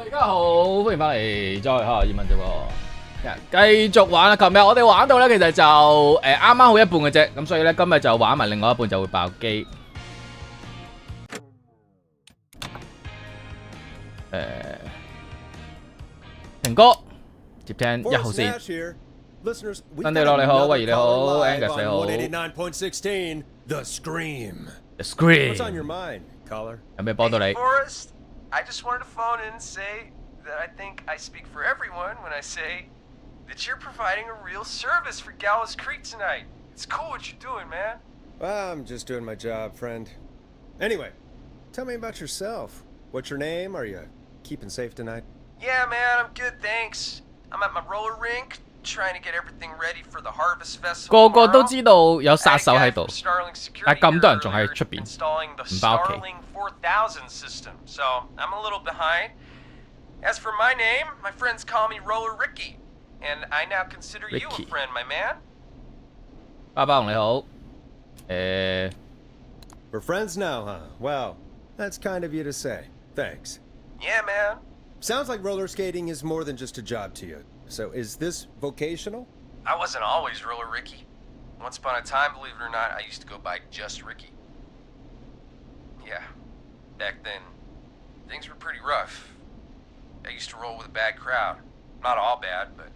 大家好，歡迎翻嚟再下葉問直播，繼續玩啦。琴日我哋玩到咧，其實就啱啱好一半嘅啫，咁所以咧今日就玩埋另外一半就會爆機。平哥接聽1號線。新地樂你好，威兒你好 ，Angus 你好。189.16 The Scream. The Scream. What's on your mind, caller? 有咩幫到你？ I just wanted to phone in and say that I think I speak for everyone when I say that you're providing a real service for Gallows Creek tonight. It's cool what you're doing, man. Well, I'm just doing my job, friend. Anyway, tell me about yourself. What's your name? Are you keeping safe tonight? Yeah, man, I'm good, thanks. I'm at my roller rink, trying to get everything ready for the Harvest Festival. 個個都知道有殺手喺度，但係咁多人仲喺出邊，唔包企。4000 system, so I'm a little behind. As for my name, my friends call me Roller Ricky, and I now consider you a friend, my man. 巴巴你好， We're friends now, huh? Well, that's kind of you to say. Thanks. Yeah, man. Sounds like roller skating is more than just a job to you. So is this vocational? I wasn't always Roller Ricky. Once upon a time, believe it or not, I used to go by just Ricky. Yeah. Back then, things were pretty rough. I used to roll with a bad crowd. Not all bad, but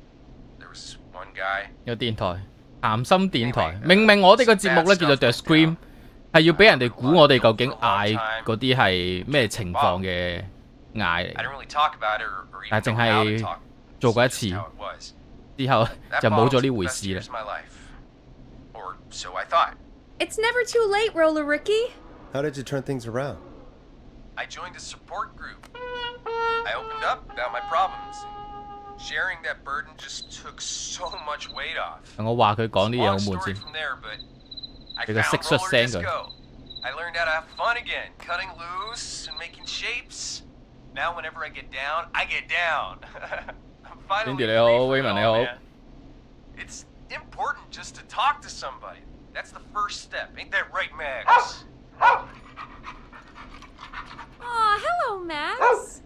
there was one guy. 有電台，鹹心電台。明明我哋個節目咧叫做 The Scream， 係要俾人哋估我哋究竟嗌嗰啲係咩情況嘅嗌嚟。但係淨係做過一次，之後就冇咗呢回事啦。Or so I thought. It's never too late, Roller Ricky. How did you turn things around? I joined a support group. I opened up about my problems. Sharing that burden just took so much weight off. 我話佢講啲嘢好悶先。你個蟋蟀聲佢。I learned how to have fun again, cutting loose and making shapes. Now whenever I get down, I get down. I'm finally free from it all, man. It's important just to talk to somebody. That's the first step. Ain't that right, Max? Aw, hello, Max.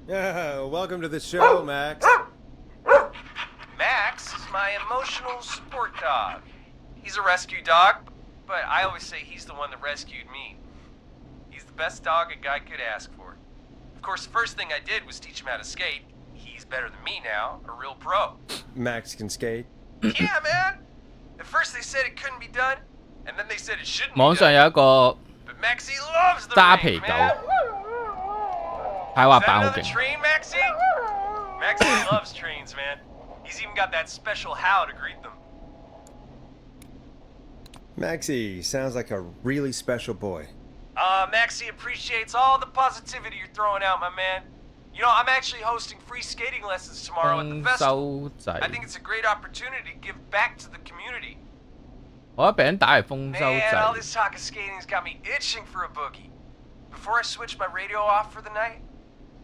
Yeah, welcome to the show, Max. Max is my emotional support dog. He's a rescue dog, but I always say he's the one that rescued me. He's the best dog a guy could ask for. Of course, the first thing I did was teach him how to skate. He's better than me now, a real pro. Max can skate? Yeah, man. At first they said it couldn't be done, and then they said it shouldn't be 網上有一個 But Maxie loves the 揸皮 ring, 狗， man. 太滑 Is that 板好 another 勁。 train, Maxie? Maxie loves trains, man. He's even got that special how to greet them. Maxie sounds like a really special boy. Maxie appreciates all the positivity you're throwing out, my man. You know, I'm actually hosting free skating lessons tomorrow at the festival. I think it's a great opportunity to give back to the community. 我一餅打係豐收 Man, all 仔。 this talk of skating's got me itching for a boogie. Before I switch my radio off for the night,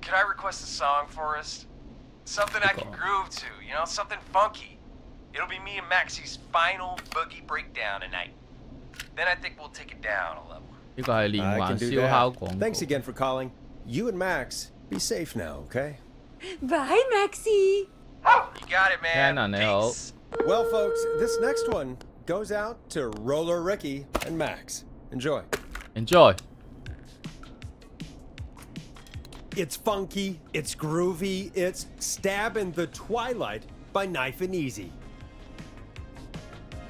could I request a song for us? Something I can groove to, you know, something funky. It'll be me and Maxie's final boogie breakdown tonight. Then I think we'll take it down a level. 呢個係連 I 環 can do 燒烤 that. 廣 Thanks 告。 again for calling. You and Max, be safe now, okay? Bye, Maxie. You got it, man. Canon, they all- Peace. Well, folks, this next one goes out to Roller Ricky and Max. Enjoy. Enjoy。 It's funky, it's groovy, it's Stab in the Twilight by Knife and Easy.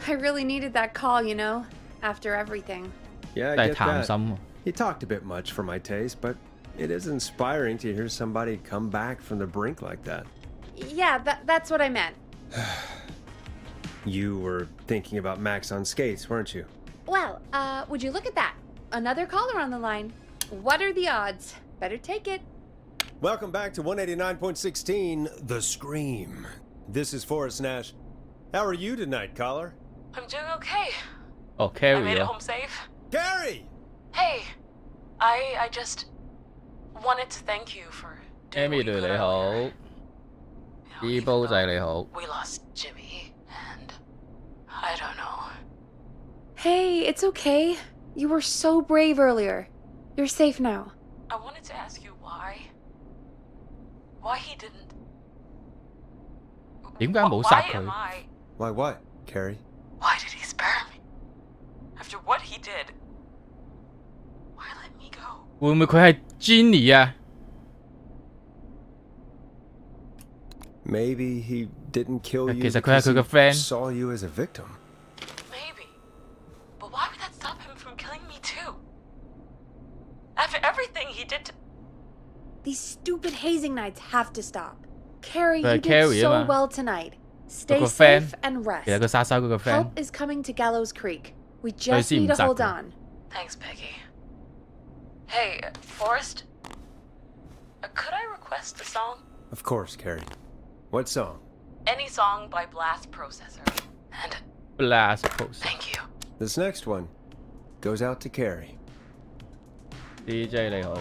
I really needed that call, you know, after everything. Yeah, I 但係 get 談 that. 心喎。 He talked a bit much for my taste, but it is inspiring to hear somebody come back from the brink like that. Yeah, that's what I meant. You were thinking about Max on skates, weren't you? Well, would you look at that? Another caller on the line. What are the odds? Better take it. Welcome back to 189.16, The Scream. This is Forrest Nash. How are you tonight, caller? I'm doing okay. 哦 I carry made it 咯。 home safe. Gary! Hey, I just wanted to thank you for doing what you Emily could 你好 earlier. You know, ，E 煲仔你好。 we lost Jimmy, and I don't know. Hey, it's okay. You were so brave earlier. You're safe now. I wanted to ask you why he didn't. 點解冇殺 Why 佢 am I? Why what, Carrie? Why did he spare me? After what he did, why let me go? 會唔會佢係 Jenny 啊？ Maybe he didn't kill you 其實佢係 because 佢嘅 he friend。 saw you as a victim. Maybe. But why would that stop him from killing me too? After everything he did to... These stupid hazing nights have to stop. Carrie, But you did Carrie, so yeah. well tonight. Stay 個 safe friend and 其實佢 rest. 殺晒佢個 friend。 Help is coming to Gallows Creek. We just先唔 need to 殺 hold 佢 on. Thanks, Peggy. Hey, Forrest? Could I request a song? Of course, Carrie. What song? Any song by Blast Processor. And Blast Post thank you. This next one goes out to Carrie. DJ 你好。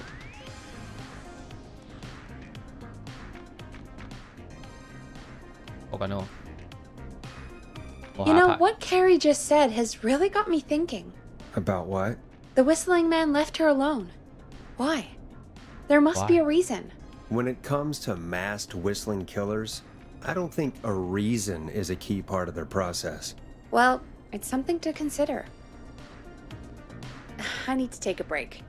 我緊喎。 You know, what Carrie just said has really got me thinking. About what? The whistling man left her alone. Why? There must be a reason. When it comes to masked whistling killers, I don't think a reason is a key part of their process. Well, it's something to consider. I need to take a break.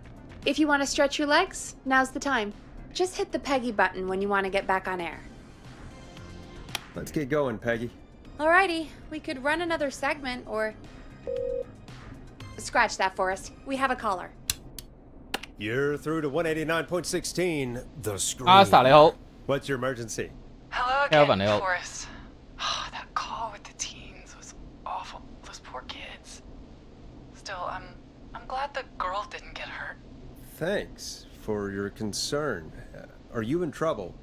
If you want to stretch your legs, now's the time. Just hit the Peggy button when you want to get back on air. Let's get going, Peggy. Alrighty, we could run another segment or... Scratch that, Forrest. We have a caller. You're through to 189.16, The Scream. Asta 你好。 What's your emergency? Hello again, Elvin, help. Forrest. Oh, that call with the teens was awful. Those poor kids. Still, I'm glad the girl didn't get hurt. Thanks for your concern. Are you in trouble?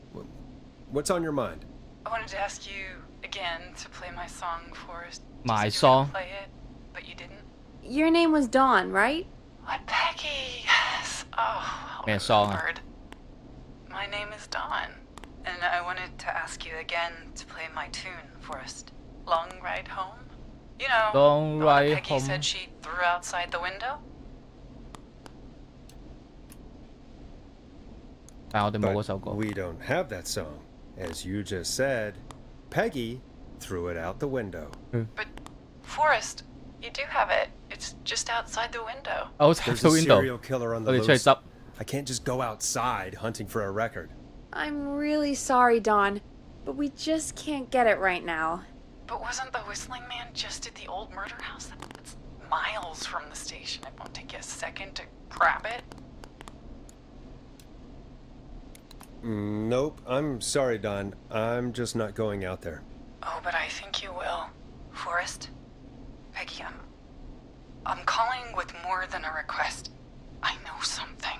What's on your mind? I wanted to ask you again to play my song, Forrest. You My said you were gonna song? play it, but you didn't. Your name was Dawn, right? What, Peggy? Yes. Oh,咩well song? remembered. My name is Dawn, and I wanted to ask you again to play my tune, Forrest. Long Ride Home? You know, Long the one that Ride Peggy Home. said she threw outside the window? 但係我哋冇嗰 But 首歌。 we don't have that song. As you just said, Peggy threw it out the window. But, Forrest, you do have it. It's just outside the window. 我睇 There's 到 a 邊度？ serial killer on the 我哋出去 loose. 執。 I can't just go outside hunting for a record. I'm really sorry, Dawn, but we just can't get it right now. But wasn't the whistling man just at the old murder house? That's miles from the station. It won't take you a second to grab it. Nope. I'm sorry, Don. I'm just not going out there. Oh, but I think you will. Forrest? Peggy, I'm calling with more than a request. I know something.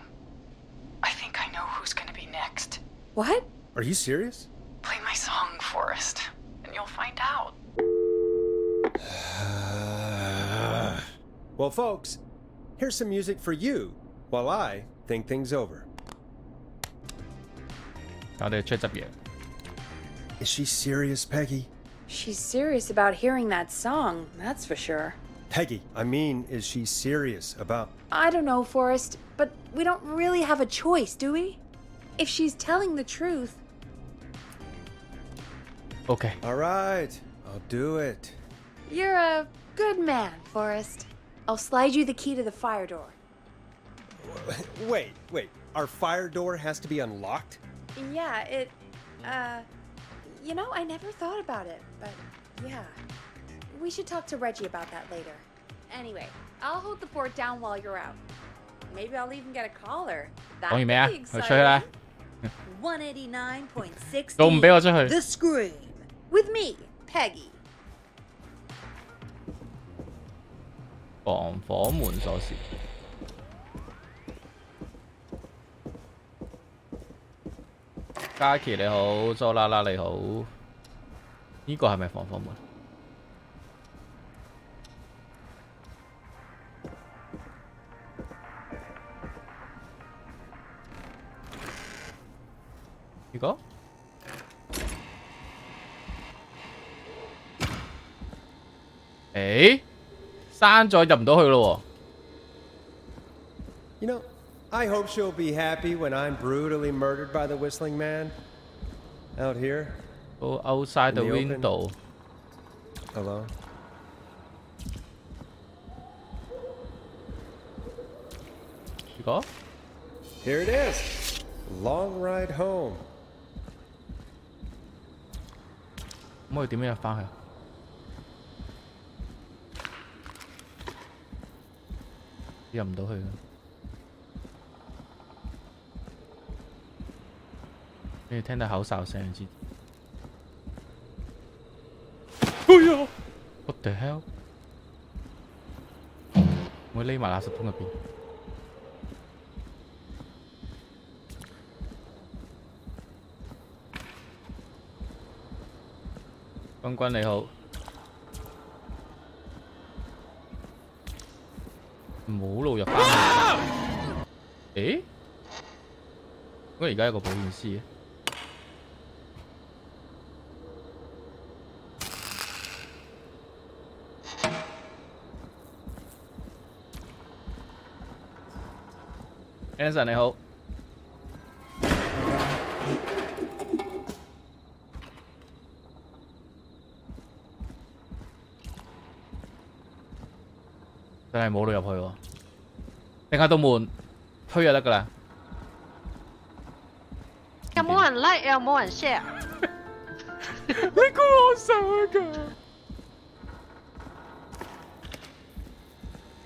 I think I know who's gonna be next. What? Are you serious? Play my song, Forrest, and you'll find out. Well, folks, here's some music for you while I think things over. 我哋出去執嘢。 Is she serious, Peggy? She's serious about hearing that song, that's for sure. Peggy, I mean, is she serious about... I don't know, Forrest, but we don't really have a choice, do we? If she's telling the truth... OK。 All right, I'll do it. You're a good man, Forrest. I'll slide you the key to the fire door. Wait. Our fire door has to be unlocked? Yeah, you know, I never thought about it, but yeah. We should talk to Reggie about that later. Anyway, I'll hold the fort down while you're out. Maybe I'll even get a collar. 講完未啊？ That'd be 我出去啦。 189.6 都唔俾我出去。 The Scream. With me, Peggy. 防火門鎖匙。嘉琪你好，蘇啦啦你好。呢個係咪防火門？呢個？誒，閂咗入唔到去咯喎。 You know, I hope she'll be happy when I'm brutally murdered by the Whistling Man. Out here, Go outside the In the open? window. alone. 이거? Here it is. Long ride home. 咁我哋點樣入翻去？入唔到去嘅。你聽到口哨聲知？哎呀 ！What the hell？ 我匿埋垃圾桶入邊。君君你好，冇路入翻去。誒？我而家有個保險絲嘅。Anson 你好。真係冇路入去喎，定下道門推就得㗎啦。有冇人 like 有冇人 share？ 你估我手㗎？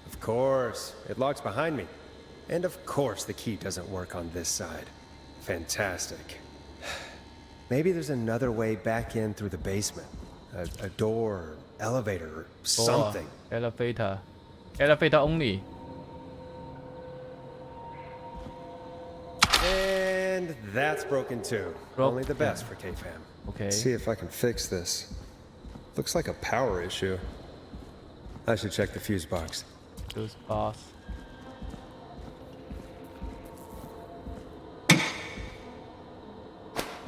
Of course, it locks behind me. And of course the key doesn't work on this side. Fantastic. Maybe there's another way back in through the basement. A door, elevator, or something. Elevator. Elevator only. And that's broken too. Only the best for K-Fam. Okay. Let's see if I can fix this. Looks like a power issue. I should check the fuse box. Fuse box.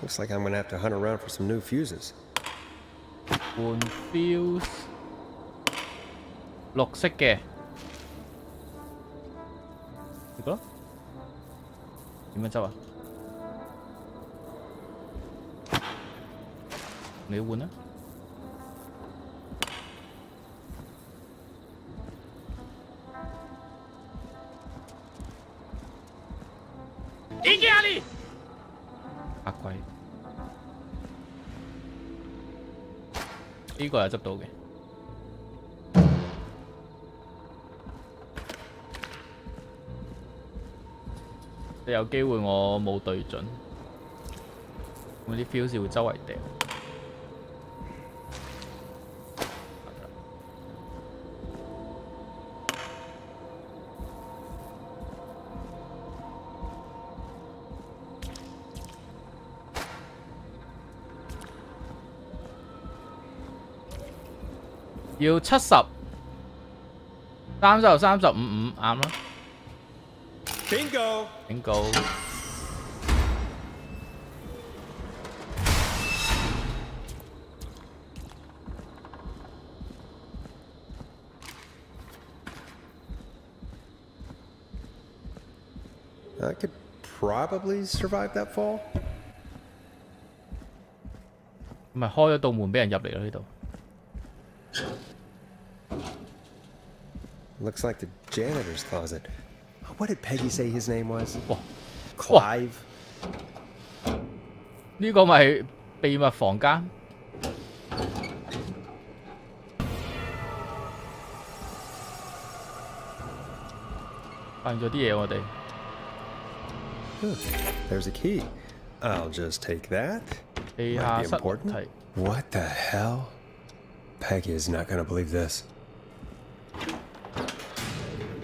Looks like I'm gonna have to hunt around for some new fuses. 換 fuse。綠色嘅。呢個點樣執啊？你換啊？白鬼，呢個係執到嘅。有機會我冇對準，我啲 fuse 會周圍掉。要70、30、35、啱啦。Bingo! Bingo。I could probably survive that fall. 咪開咗道門俾人入嚟咯呢度。Looks like the janitor's closet. What did Peggy say his name was? 哇 Clive? 呢個咪秘密房間。發現咗啲嘢我哋。There's a key. I'll just take that. 地 Might 下 be 室 important. 係 What the hell? Peggy is not gonna believe this.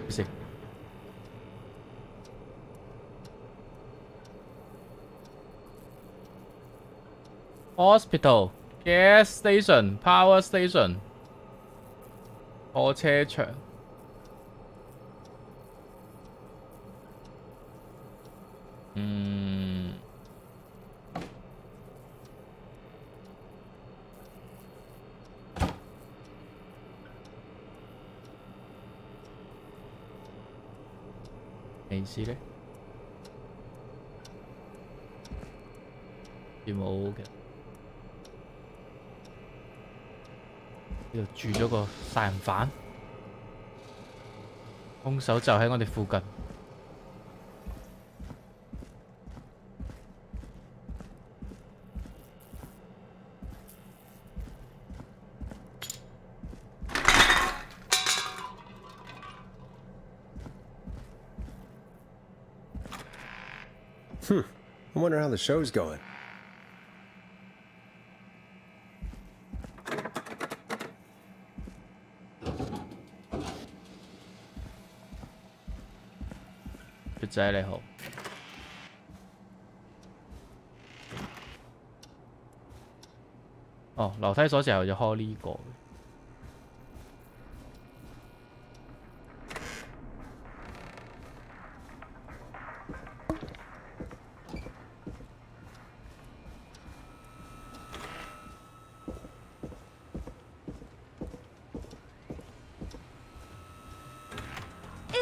先。Hospital, gas station, power station, 貨車場。咩意思呢？冇嘅。呢度住咗個殺人犯，兇手就喺我哋附近。I wonder how the show's going. Good 仔你好。哦，樓梯鎖匙後就開呢個。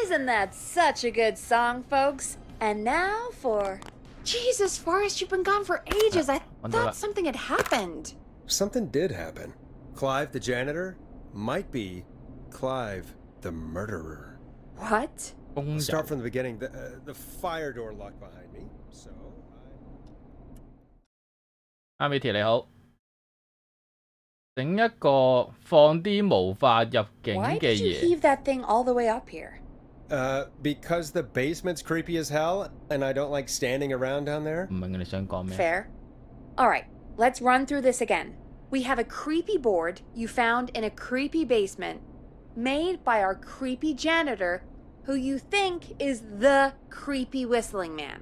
Isn't that such a good song, folks? And now for... Jesus, Forrest, you've been gone for ages. I thought something had happened. Something did happen. Clive the janitor might be Clive the murderer. What? Start from the beginning. The fire door locked behind me, so阿美甜你好，整一個放啲無法入境 Why 嘅 did you 嘢。 heave that thing all the way up here? Because the basement's creepy as hell, and I don't like standing around down there. 唔明你想講咩？ Fair. All right, let's run through this again. We have a creepy board you found in a creepy basement made by our creepy janitor who you think is the creepy whistling man.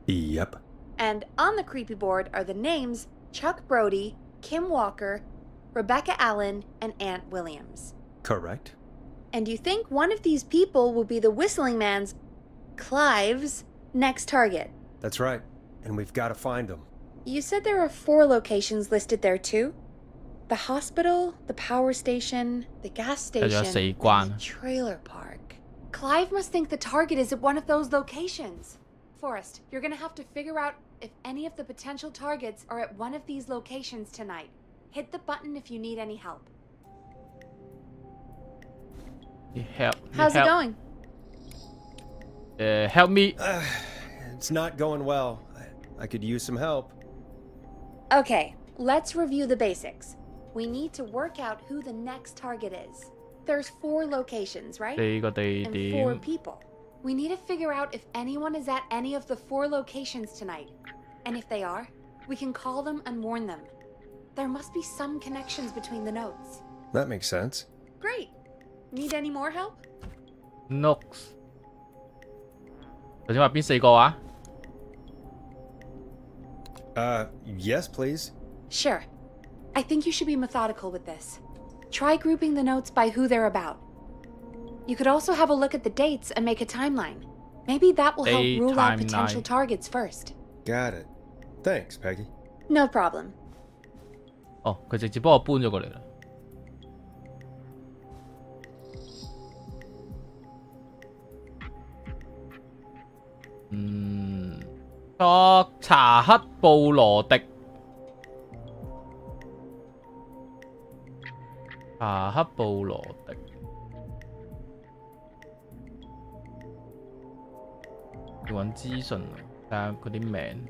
Yep. And on the creepy board are the names Chuck Brody, Kim Walker, Rebecca Allen, and Aunt Williams. Correct. And you think one of these people will be the whistling man's, Clive's, next target. That's right. And we've got to find them. You said there are 4 locations listed there too? The hospital, the power station, the gas station, and the trailer park. Clive must think the target is at one of those locations. Forrest, you're gonna have to figure out if any of the potential targets are at one of these locations tonight. Hit the button if you need any help. How's it going? Help me. It's not going well. I could use some help. Okay, let's review the basics. We need to work out who the next target is. There's 4 locations, right? 4個地 And 點。 4 people. We need to figure out if anyone is at any of the 4 locations tonight. And if they are, we can call them and warn them. There must be some connections between the notes. That makes sense. Great. Need any more help? Notes。頭先話邊4個啊？ Yes, please. Sure. I think you should be methodical with this. Try grouping the notes by who they're about. You could also have a look at the dates and make a timeline. Maybe that will help rule out potential targets first. Got it. Thanks, Peggy. No problem. 哦，佢直接幫我搬咗過嚟啦。查克布羅迪。查克布羅迪。要揾資訊睇下嗰啲名。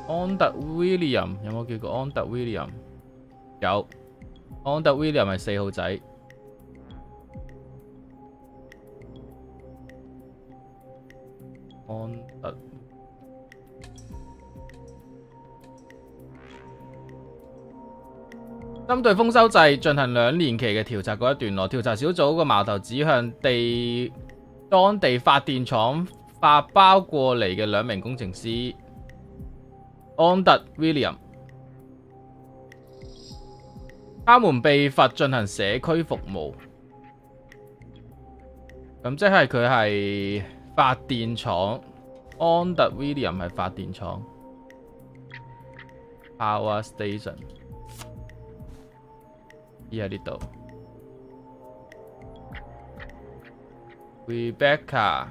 安特威廉有冇叫過安特威廉？有，安特威廉係4號仔。安特針對豐收制進行2年期嘅調查嗰一段落，調查小組個矛頭指向當地發電廠發包過嚟嘅2名工程師安特威廉，他們被罰進行社區服務。咁即係佢係發電廠，安特威廉係發電廠 ，Power Station。依喺呢度 ，Rebecca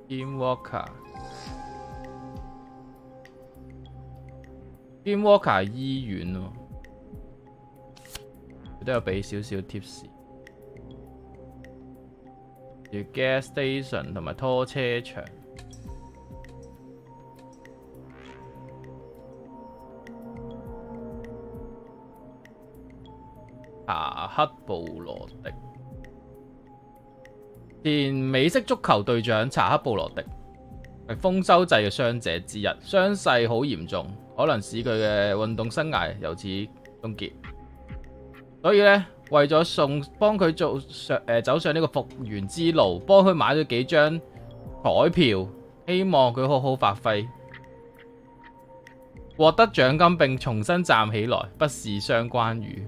Kim Walker Kim Walker 醫院喎，佢都有俾少少 tips。住 gas station 同埋拖車場。查克布羅迪，前美式足球隊長查克布羅迪係豐收祭嘅傷者之一，傷勢好嚴重，可能使佢嘅運動生涯由此終結。所以呢，為咗幫佢走上呢個復原之路，幫佢買咗幾張彩票，希望佢好好發揮，獲得獎金並重新站起來，不是相關語。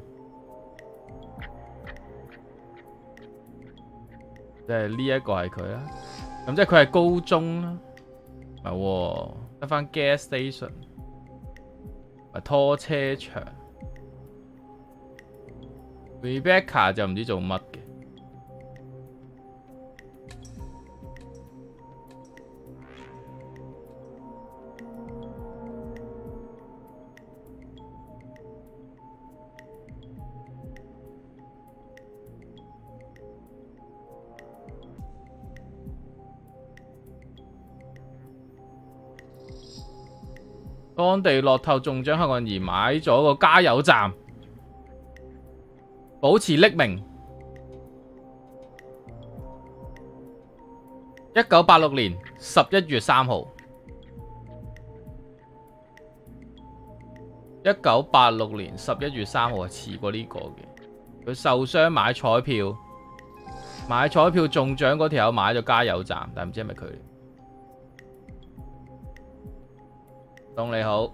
即係呢一個係佢啦，咁即係佢係高中啦，唔係喎，得返 gas station， 咪拖車場。Rebecca 就唔知做乜嘅。當地樂透中獎幸運兒買咗個加油站，保持匿名。1986年11月3號，1986年11月3號係遲過呢個嘅。佢受傷買彩票中獎嗰條友買咗加油站，但唔知係咪佢。東你好，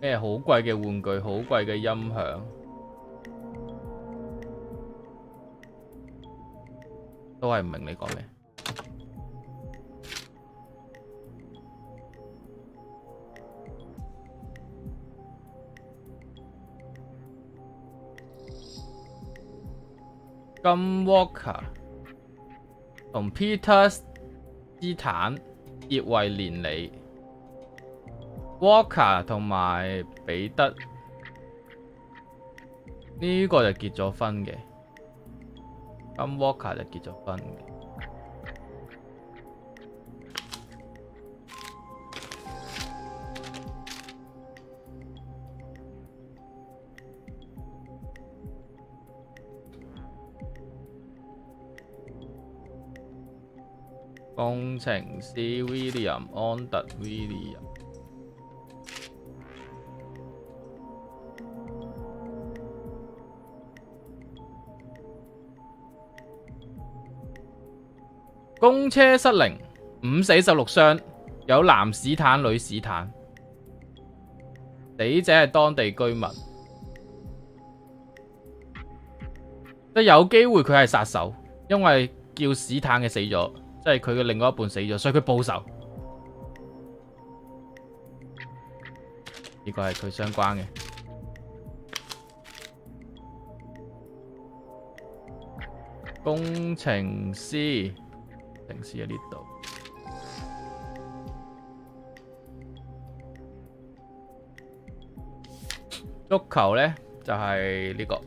咩好貴嘅玩具，好貴嘅音響，都係唔明你講咩。金 Walker 同 Peter 斯坦結為連理 ，Walker 同埋彼得呢個就結咗婚嘅，金 Walker 就結咗婚嘅。工程師 William 安特 William， 公車失靈，5死16傷，有男史坦女史坦，死者係當地居民，即有機會佢係殺手，因為叫史坦嘅死咗。即係佢嘅另外一半死咗，所以佢報仇。呢個係佢相關嘅。工程師喺呢度。足球呢，就係呢個。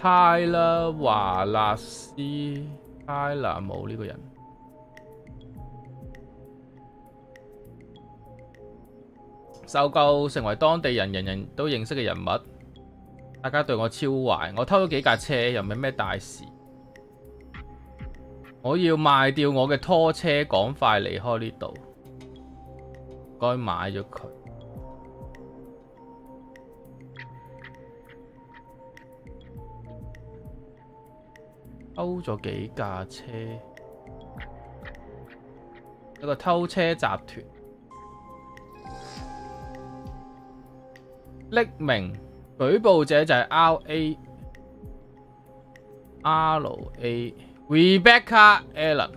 泰勒華納斯，泰勒冇呢個人。受夠成為當地人人都認識嘅人物，大家對我超壞。我偷咗幾架車，又唔係咩大事。我要賣掉我嘅拖車，趕快離開呢度。該買咗佢。偷咗幾架車，一個偷車集團。匿名舉報者就係 RA Rebecca Allen，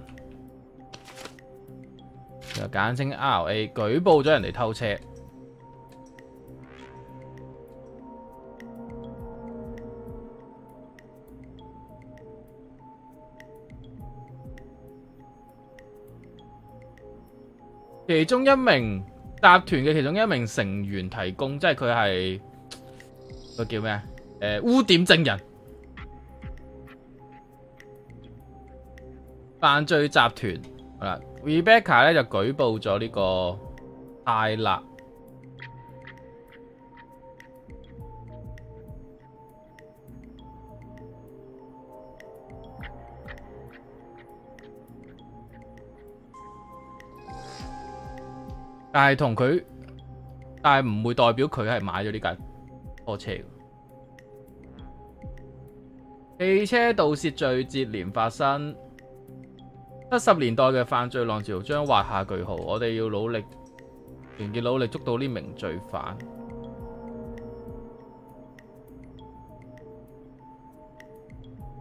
就簡稱 RA， 舉報咗人哋偷車。其中一名集團嘅其中一名成員提供，即係佢係個叫咩啊？污點證人。犯罪集團係啦 ，Rebecca 咧就舉報咗呢個泰勒。但係唔會代表佢係買咗呢架拖車。汽車盜竊罪接連發生，70年代嘅犯罪浪潮將畫下句號。我哋要團結努力捉到呢名罪犯。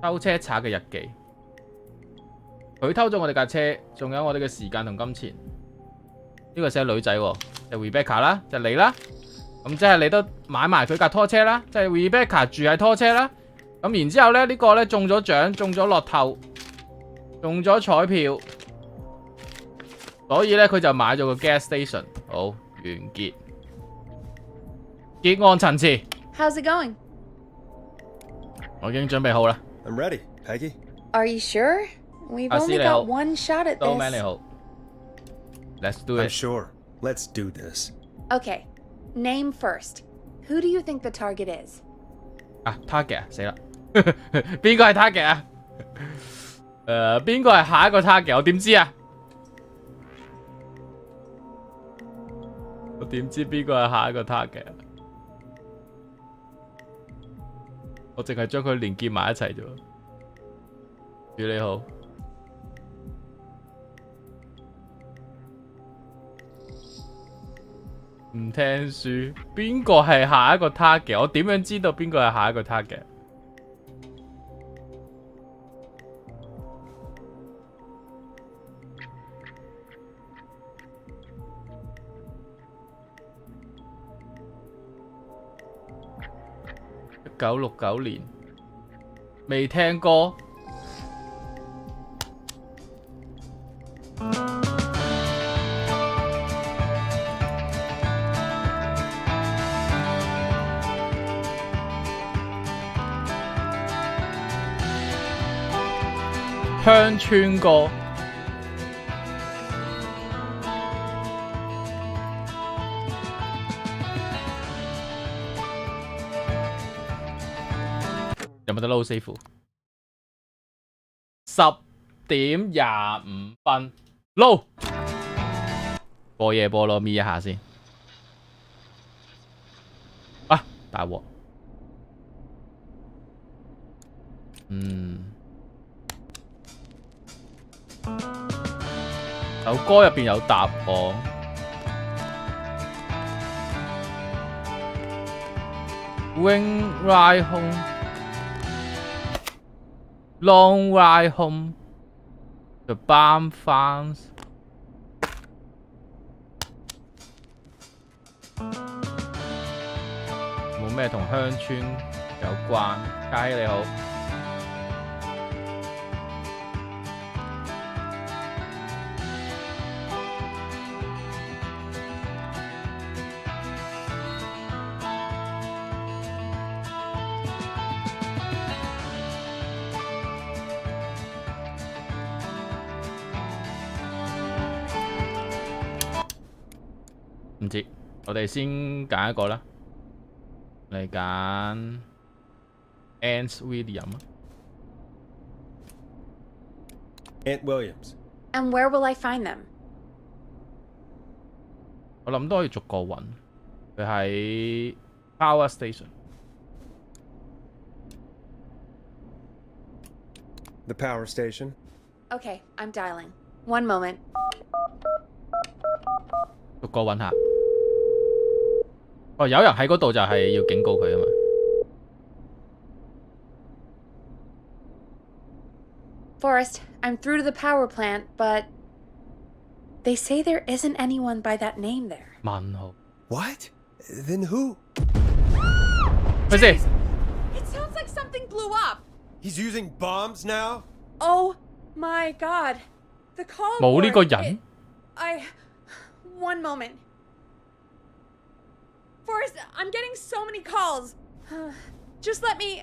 偷車賊嘅日記，佢偷咗我哋架車，仲有我哋嘅時間同金錢。呢個寫女仔喎，就 Rebecca 啦，就你啦。咁即係你都買埋佢架拖車啦，即係 Rebecca 住喺拖車啦。咁然之後咧，呢個咧中咗獎，中咗樂透，中咗彩票，所以咧佢就買咗個 gas station。好，完結，結案陳詞。How's it going? 我已經準備好啦。I'm ready, Peggy. Are you sure? We've 阿師 only 你好， got one shot at 多 man 你 this. 好，Let's do I'm it。 sure. Let's do this. Okay, name first. Who do you think the target is? 啊 target 啊，死啦！邊個係 target 啊？邊個係下一個 target？我點知啊？我點知邊個係下一個 target 啊？我淨係將佢連結埋一齊啫。主你好，唔聽書，邊個係下一個 target？我點樣知道邊個係下一個 target？1969年，未聽歌。鄉村歌。有冇得撈師傅？10點25分，撈播嘢播咯，咪一下先。啊，大鑊！首歌入邊有答案。Wing ride home, long ride home, the barn fans。冇咩同鄉村有關。嘉希你好。唔知，我哋先揀一個啦，嚟揀 Ant William 啊。Aunt Williams. And where will I find them? 我諗都可以逐個揾，佢喺 Power Station。 The power station. Okay, I'm dialing. One moment. 逐個揾下。哦，有人喺嗰度就係要警告佢啊嘛。Forrest, I'm through to the power plant, but They say there isn't anyone by that name there. 問號。What? Then who? 咪先？ It sounds like something blew up. He's using bombs now? Oh my god. The call 冇呢個 board, 人。One moment. Forrest, I'm getting so many calls. Just let me...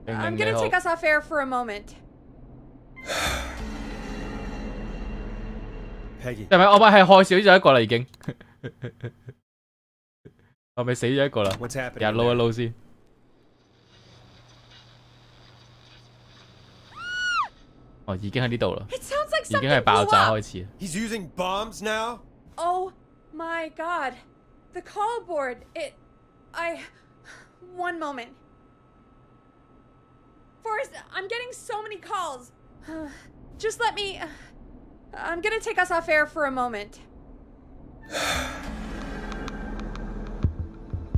I'm gonna take us off air for a moment. Peggy. 係咪？我咪係害死咗一個啦，已經。我咪死咗一個啦。What's happening? 日撈一撈先。哦，已經喺呢度啦。It sounds like 已經 something 係爆 blew 炸 up. 開始。He's using bombs now? Oh my god. The call board, One moment. Forrest, I'm getting so many calls. Just let me... I'm gonna take us off air for a moment.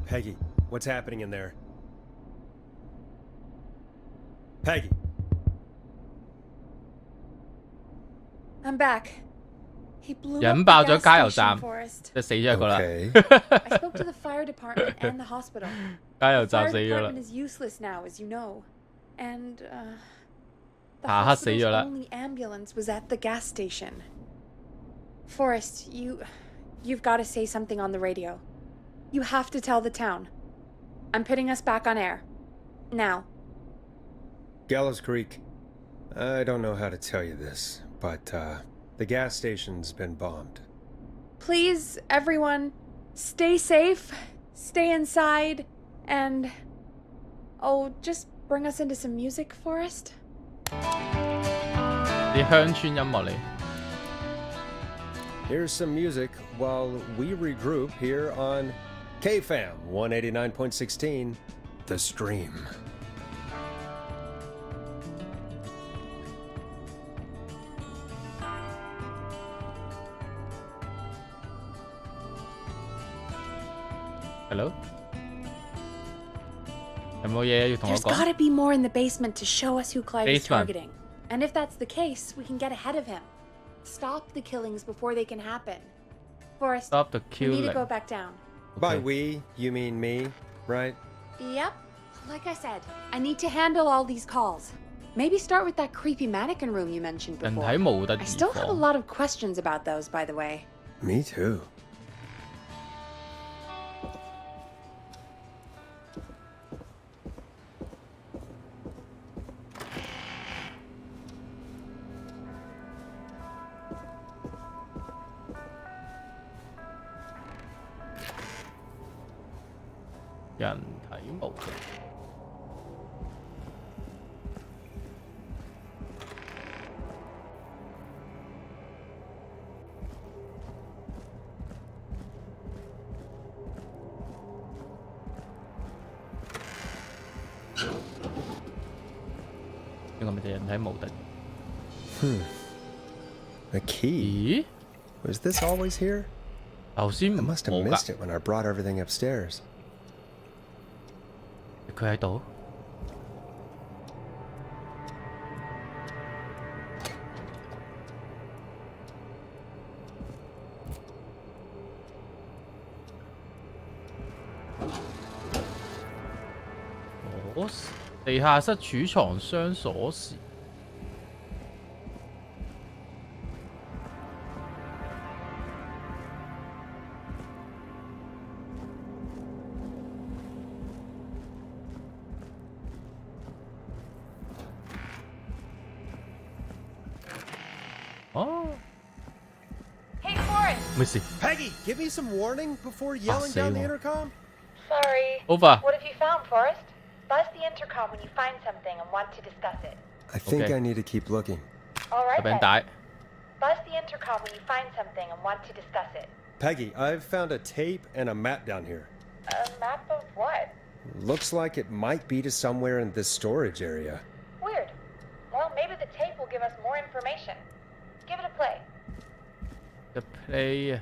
Peggy, what's happening in there? Peggy. I'm back. He blew 引爆 up 咗 the 加油 gas 站， station, Forrest. 即係死咗一個啦。 Okay. I spoke to the fire department and the hospital. 加油 The 站 fire 死咗啦 department。is useless now, as you know. And, the 下黑死咗 hospital's 啦。 only ambulance was at the gas station. Forrest, you've got to say something on the radio. You have to tell the town. I'm putting us back on air. Now. Gallows Creek. I don't know how to tell you this, but, the gas station's been bombed. Please, everyone, stay safe, stay inside, and... Oh, just bring us into some music, Forrest. 啲鄉村音樂嚟。 Here's some music while we regroup here on KFAM 189.16, The Stream. Hello？ 有冇嘢要同我 There's got 講？ to be more in the basement to show us who Clive is Basement. targeting. And if that's the case, we can get ahead of him. Stop the killings before they can happen. Forrest, Stop the we need to killing. go back down. By Okay. we, you mean me, right? Yep. Like I said, I need to handle all these calls. Maybe start with that creepy mannequin room you mentioned 人 before. 體模特 I 兒 still have a 房。 lot of questions about those, by the way. Me too.「人體模特」。呢個咪就係人體模特。 A key. 咦？ Was this always here? 頭先 I must have 冇 missed 㗎， it when I brought everything upstairs. 佢喺度。鎖匙，地下室儲藏箱鎖匙。哦， Hey, Forrest! 咩事 Peggy, give me some warning before yelling down the same. intercom. Sorry. Over. What have you found, Forrest? Buzz the intercom when you find something and want to discuss it. I think Okay. I need to keep looking. All 有 right 餅 then. 帶。 Buzz the intercom when you find something and want to discuss it. Peggy, I've found a tape and a map down here. A map of what? Looks like it might be to somewhere in this storage area. Weird. Well, maybe the tape will give us more information. Give it a play. The play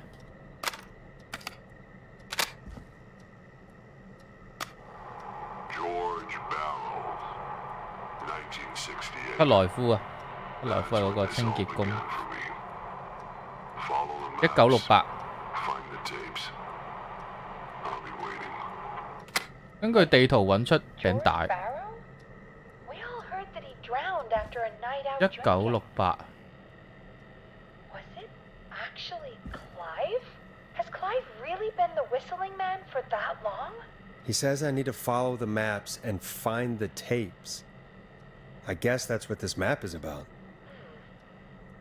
克萊夫啊，克萊夫係嗰個清潔工。 Follow 1968。根據地圖揾出餅帶。1968。Was it actually Clive? Has Clive really been the whistling man for that long? He says I need to follow the maps and find the tapes. I guess that's what this map is about.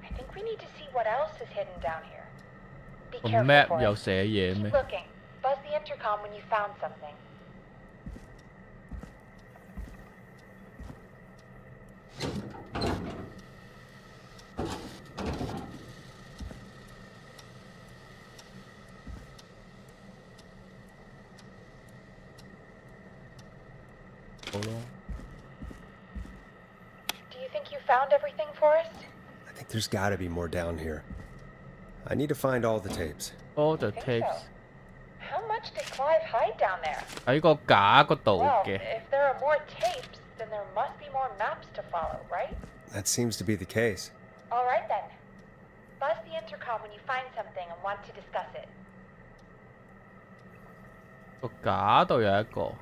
I think we need to see what else is hidden down here. Be 個 careful, map Forrest. 有寫嘢 Keep 咩？ looking. Buzz the intercom when you found something. Do you think you found everything, Forrest? I think there's gotta be more down here. I need to find all the tapes. All the I think tapes so. How much did Clive hide down there? 喺個架嗰度 Well, 嘅。 if there are more tapes, then there must be more maps to follow, right? That seems to be the case. All right then. Buzz the intercom when you find something and want to discuss it. 個架度有一個。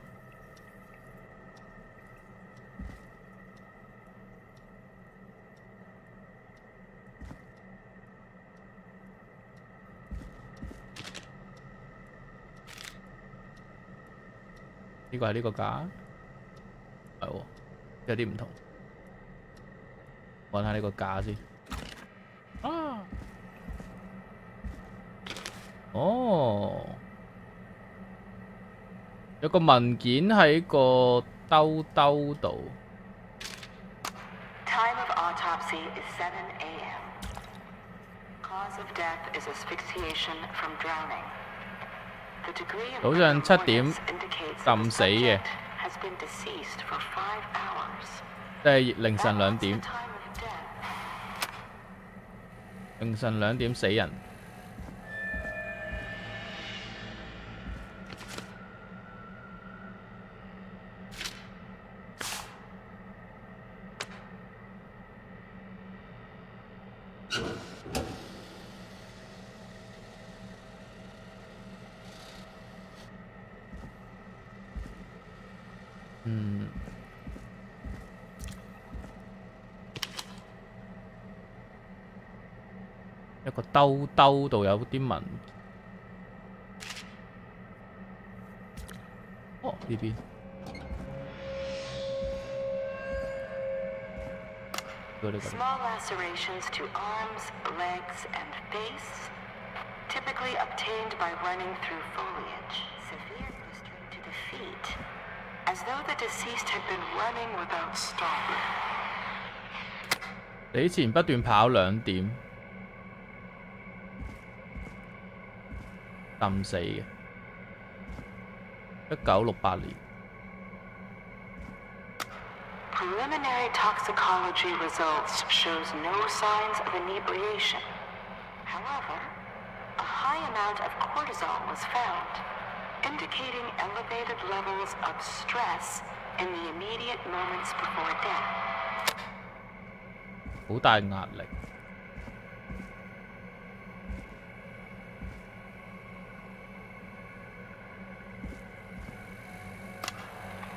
呢個係呢個架，係喎，有啲唔同。揾下呢個架先。啊！哦，有個文件喺個兜兜度。Time of autopsy is 7 a.m. Cause of death is asphyxiation from drowning. 早上7點浸死嘅，即係凌晨2點。凌晨2點死人。一個兜兜度有啲文，哦呢邊。Small lacerations to arms, legs, and face, typically obtained by running through foliage. Severe blistering to the feet, as though the deceased had been running without stopping. 死前不斷跑2點。浸死嘅，1968年。Preliminary toxicology results shows no signs of inebriation. However, a high amount of cortisol was found, indicating elevated levels of stress in the immediate moments before death. 好大壓力。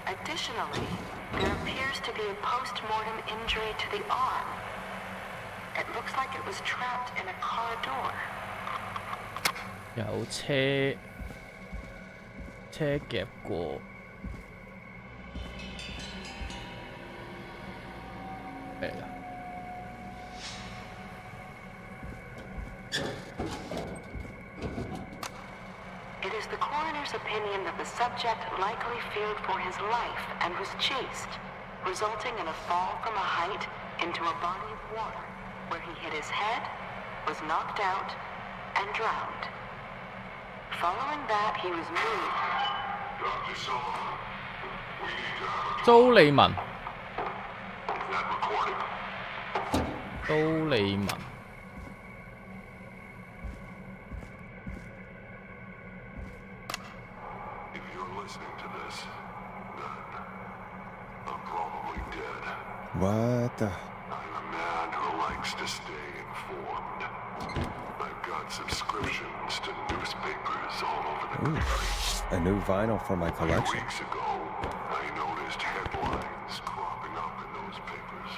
Additionally, there appears to be a post-mortem injury to the arm. It looks like it was trapped in a car door. 有車夾過。嚟啦！ It is the coroner's opinion that the subject likely feared for his life and was chased, resulting in a fall from a height into a body of water, where he hit his head, was knocked out, and drowned. Following that, he was moved.租利文。租利文。What the? I'm a man who likes to stay informed. I've got subscriptions to newspapers all over the country. A new vinyl for my A few collection. weeks ago, I noticed headlines cropping up in those papers,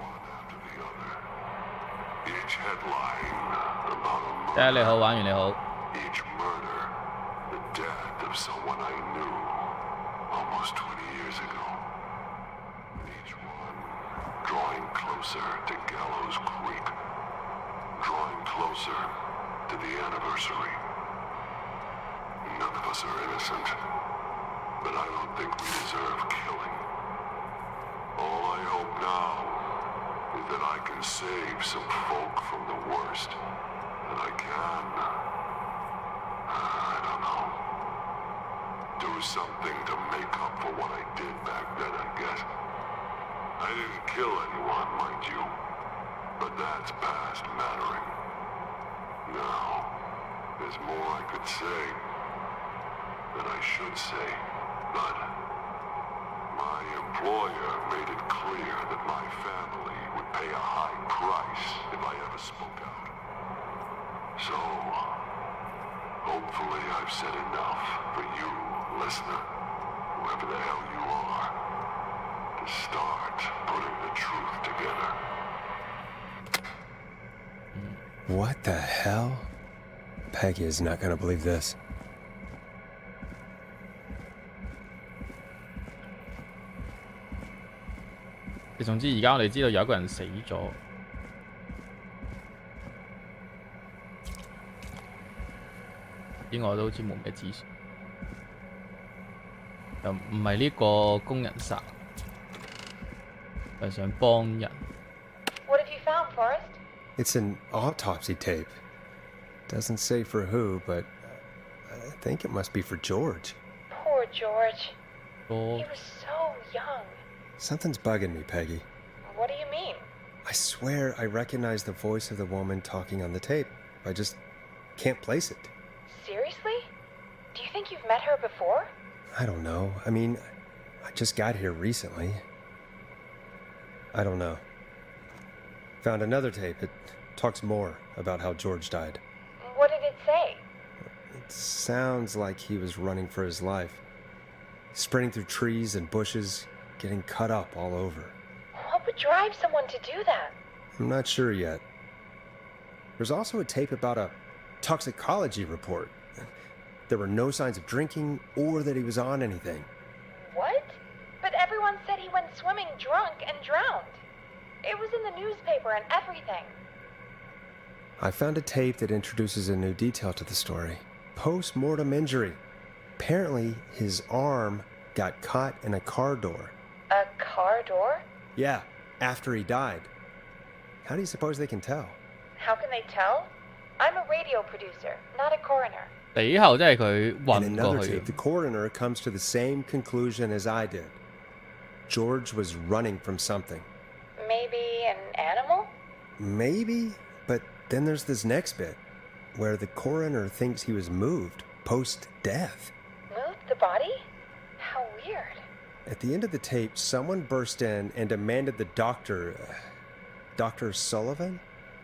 one after the other. Each headline about a 睇下你好， murder. 玩完你好。 Each murder, the death of someone I knew almost 20 years ago. Each one drawing closer to Gallows Creek, drawing closer to the anniversary. None of us are innocent, but I don't think we deserve killing. All I hope now is that I can save some folk from the worst, that I can. I don't know. Do something to make up for what I did back then, I guess. I didn't kill anyone, mind you, but that's past mattering. Now, there's more I could say, that I should say, but my employer made it clear that my family would pay a high price if I ever spoke out. So, hopefully I've said enough for you, listener, whoever the hell you are, to start putting the truth together. What the hell? Peggy is not gonna believe this.你總之而家我哋知道有一個人死咗，呢個都好似冇咩資訊，又唔係呢個工人殺，係想幫人。 What have you found, Forrest? It's an autopsy tape. Doesn't say for who, but I think it must be for George. Poor George. 多 He was so young. Something's bugging me, Peggy. What do you mean? I swear I recognize the voice of the woman talking on the tape. I just can't place it. Seriously? Do you think you've met her before? I don't know. I mean, I just got here recently. I don't know. Found another tape. It talks more about how George died. What did it say? It sounds like he was running for his life. Sprinting through trees and bushes, getting cut up all over. What would drive someone to do that? I'm not sure yet. There's also a tape about a toxicology report. There were no signs of drinking or that he was on anything. What? But everyone said he went swimming drunk and drowned. It was in the newspaper and everything. I found a tape that introduces a new detail to the story. Post-mortem injury. Apparently, his arm got caught in a car door. A car door? Yeah, after he died. How do you suppose they can tell? How can they tell? I'm a radio producer, not a coroner. 死後即係佢 In 暈 another 過去 tape, the coroner comes to the same conclusion as I did. George was running from something. Maybe an animal? Maybe, but then there's this next bit, where the coroner thinks he was moved post-death. Moved the body? How weird. At the end of the tape, someone burst in and demanded the doctor, Dr. Sullivan,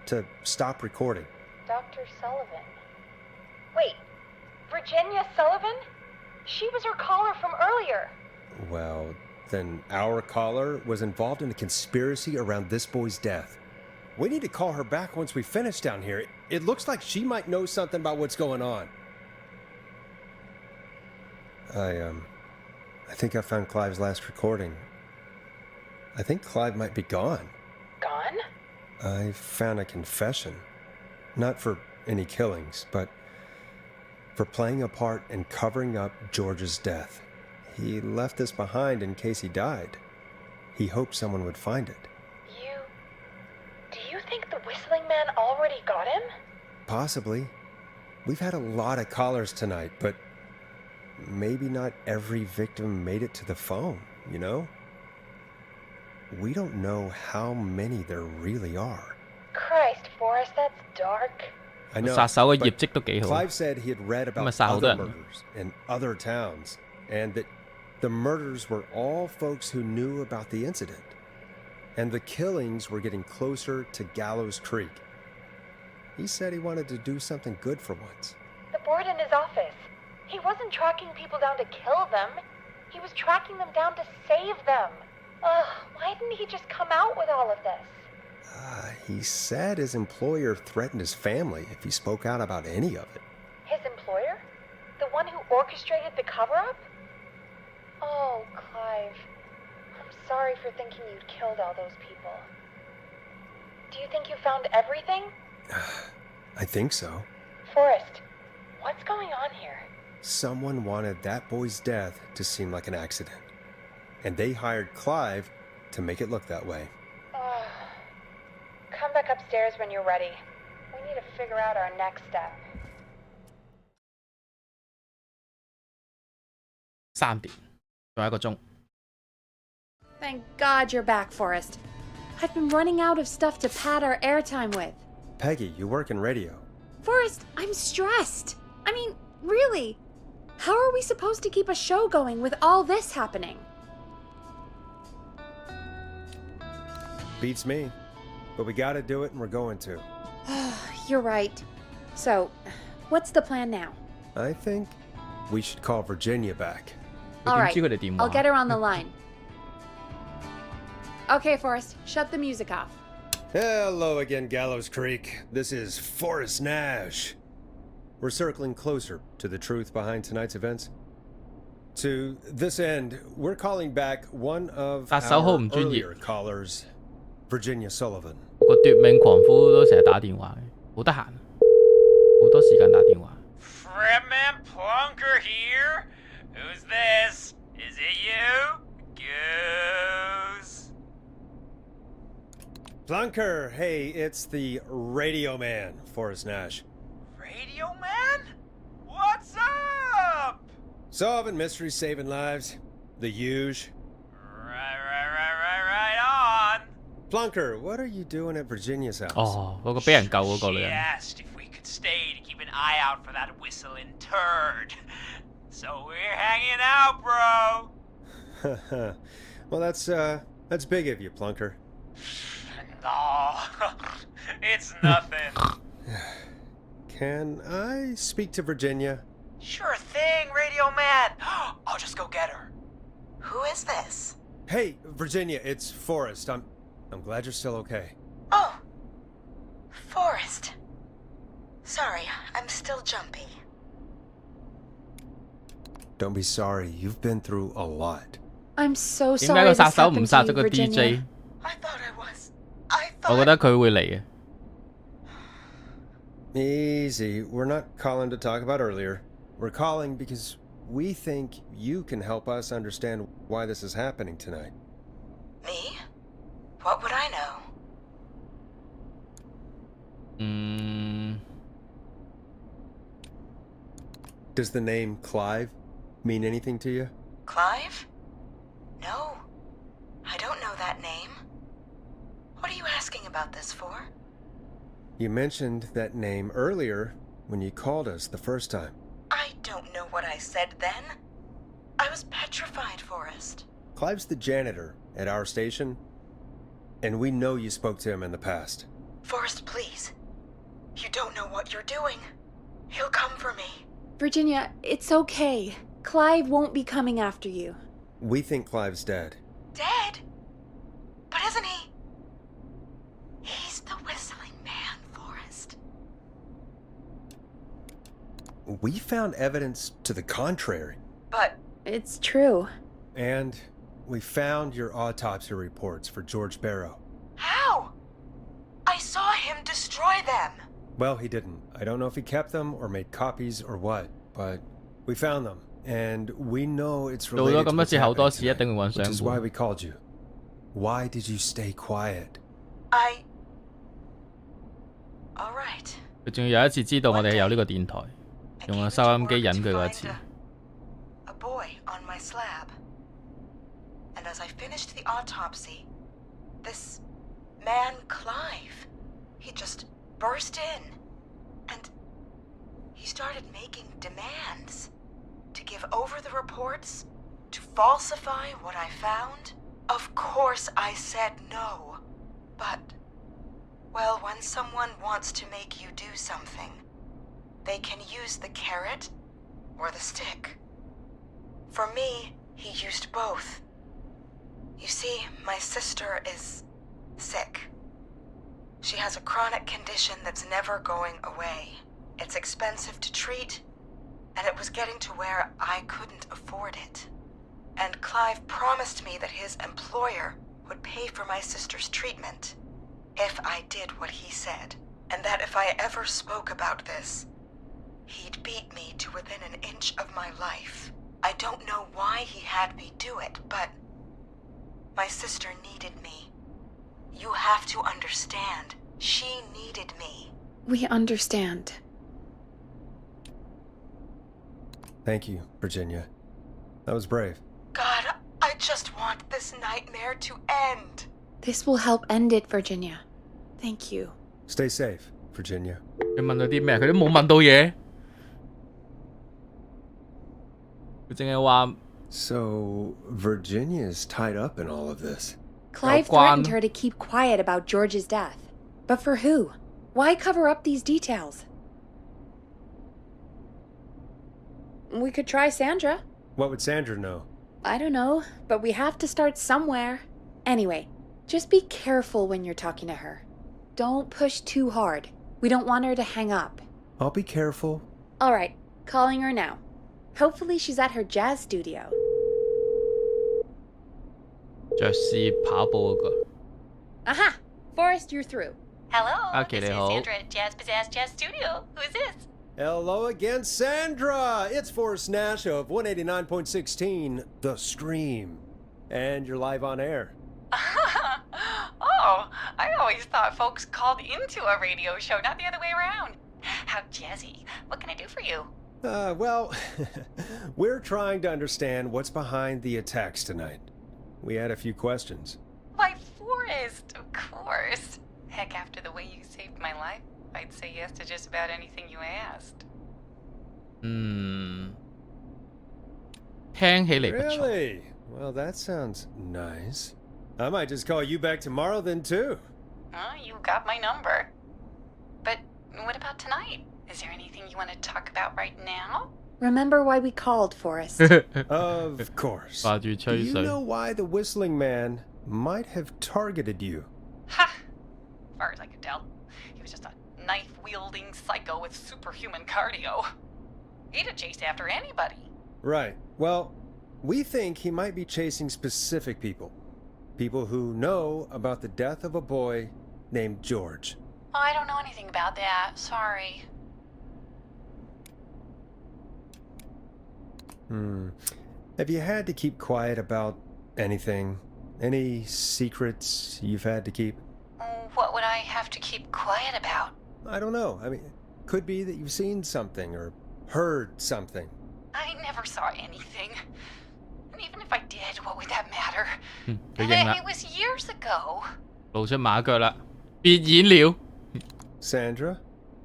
to stop recording. Dr. Sullivan. Wait, Virginia Sullivan? She was her caller from earlier. Well, then our caller was involved in a conspiracy around this boy's death. We need to call her back once we finish down here. It looks like she might know something about what's going on. I think I found Clive's last recording. I think Clive might be gone. Gone? I found a confession. Not for any killings, but for playing a part in covering up George's death. He left this behind in case he died. He hoped someone would find it. Do you think the whistling man already got him? Possibly. We've had a lot of callers tonight, but maybe not every victim made it to the phone, you know? We don't know how many there really are. Christ, Forrest, that's dark. I know, 殺手嘅 but 業績都幾好。 Clive said he had read about 咁咪殺好多 other 人。 murders in other towns, and that the murders were all folks who knew about the incident. And the killings were getting closer to Gallows Creek. He said he wanted to do something good for once. The board in his office. He wasn't tracking people down to kill them. He was tracking them down to save them. Why didn't he just come out with all of this? He said his employer threatened his family if he spoke out about any of it. His employer? The one who orchestrated the cover-up? Oh, Clive. I'm sorry for thinking you'd killed all those people. Do you think you found everything? I think so. Forrest, what's going on here? Someone wanted that boy's death to seem like an accident. And they hired Clive to make it look that way. Come back upstairs when you're ready. We need to figure out our next step. 3點，仲有1個鐘。Thank God you're back, Forrest. I've been running out of stuff to pad our airtime with. Peggy, you work in radio. Forrest, I'm stressed. I mean, really. How are we supposed to keep a show going with all this happening? Beats me. But we gotta do it, and we're going to. You're right. So, what's the plan now? I think we should call Virginia back. All right, I'll get her on the line. Okay, Forrest, shut the music off. Hello again, Gallows Creek. This is Forrest Nash. We're circling closer to the truth behind tonight's events. To this end, we're calling back one of our earlier callers, Virginia Sullivan. 個奪命狂夫都成日打電話嘅，好得閒，好多時間打電話。Fredman Plunker here? Who's this? Is it you? Goose? Plunker, hey, it's the Radio Man, Forrest Nash. Radio Man? What's up? Solving mysteries, saving lives. The huge. Right on. Plunker, what are you doing at Virginia's house? 哦，嗰個俾人救嗰個女人。 She asked if we could stay to keep an eye out for that whistling turd. So we're hanging out, bro. Well, that's big of you, Plunker. No, it's nothing. Can I speak to Virginia? Sure thing, Radio Man. I'll just go get her. Who is this? Hey, Virginia, it's Forrest. I'm glad you're still okay. Oh, Forrest. Sorry, I'm still jumpy. Don't be sorry. You've been through a lot. I'm so 點解 sorry 個 this 殺手唔 happened 殺 to 咗 you, 個 Virginia. DJ？ I thought I was. 我覺得佢會嚟嘅。 Easy. We're not calling to talk about earlier. We're calling because we think you can help us understand why this is happening tonight. Me? What would I know? Does the name Clive mean anything to you? Clive? No. I don't know that name. What are you asking about this for? You mentioned that name earlier when you called us the first time. I don't know what I said then. I was petrified, Forrest. Clive's the janitor at our station, and we know you spoke to him in the past. Forrest, please. You don't know what you're doing. He'll come for me. Virginia, it's okay. Clive won't be coming after you. We think Clive's dead. Dead? But isn't he? He's the whistling man, Forrest. We found evidence to the contrary. But It's true. And we found your autopsy reports for George Barrow. how? I saw him destroy them. Well, he didn't. I don't know if he kept them or made copies or what, but we found them. And we know it's related to what's happening tonight, which is why we called you. Why did you stay quiet? All right. 佢仲要有一次知道我哋有呢個電台，用個收音機引佢嗰一次。 A boy on my slab. And as I finished the autopsy, this man, Clive, he just burst in. And he started making demands to give over the reports, to falsify what I found. Of course I said no. But Well, when someone wants to make you do something, they can use the carrot or the stick. For me, he used both. You see, my sister is sick. She has a chronic condition that's never going away. It's expensive to treat, and it was getting to where I couldn't afford it. And Clive promised me that his employer would pay for my sister's treatment if I did what he said, and that if I ever spoke about this, he'd beat me to within an inch of my life. I don't know why he had me do it, but my sister needed me. You have to understand, she needed me. We understand. Thank you, Virginia. That was brave. God, I just want this nightmare to end. This will help end it, Virginia. Thank you. Stay safe, Virginia. 佢問到啲咩？佢都冇問到嘢。佢淨係話 So, Virginia is tied up in all of this. Clive threatened her to keep quiet about George's death. But for who? Why cover up these details? We could try Sandra. What would Sandra know? I don't know, but we have to start somewhere. Anyway, just be careful when you're talking to her. Don't push too hard. We don't want her to hang up. I'll be careful. All right, calling her now. Hopefully she's at her jazz studio. 爵士跑步嗰個。Aha! Forrest, you're through. Hello, Okay, this is hello. Sandra at Jazz Pizzazz Jazz Studio. Who is this? Hello again, Sandra! It's Forrest Nash of 189.16, The Stream. And you're live on air. Oh, I always thought folks called into a radio show, not the other way around. How jazzy. What can I do for you? Well, we're trying to understand what's behind the attacks tonight. We had a few questions. Why, Forrest, of course. Heck, after the way you saved my life, I'd say yes to just about anything you asked. 聽起嚟不錯。 Really? Well, that sounds nice. I might just call you back tomorrow then, too. You got my number. But what about tonight? Is there anything you want to talk about right now? Remember why we called, Forrest. Of course. 掛住 Do 吹 you 水。 know why the Whistling Man might have targeted you? Ha! As far as I could tell, he was just a knife-wielding psycho with superhuman cardio. He'd chase after anybody. Right. Well, we think he might be chasing specific people. People who know about the death of a boy named George. Oh, I don't know anything about that. Sorry. Have you had to keep quiet about anything? Any secrets you've had to keep? What would I have to keep quiet about? I don't know. I mean, could be that you've seen something or heard something. I never saw anything. And even if I did, what would that matter? 佢認啦 It was years ago. 露出馬腳啦，別演了。 Sandra,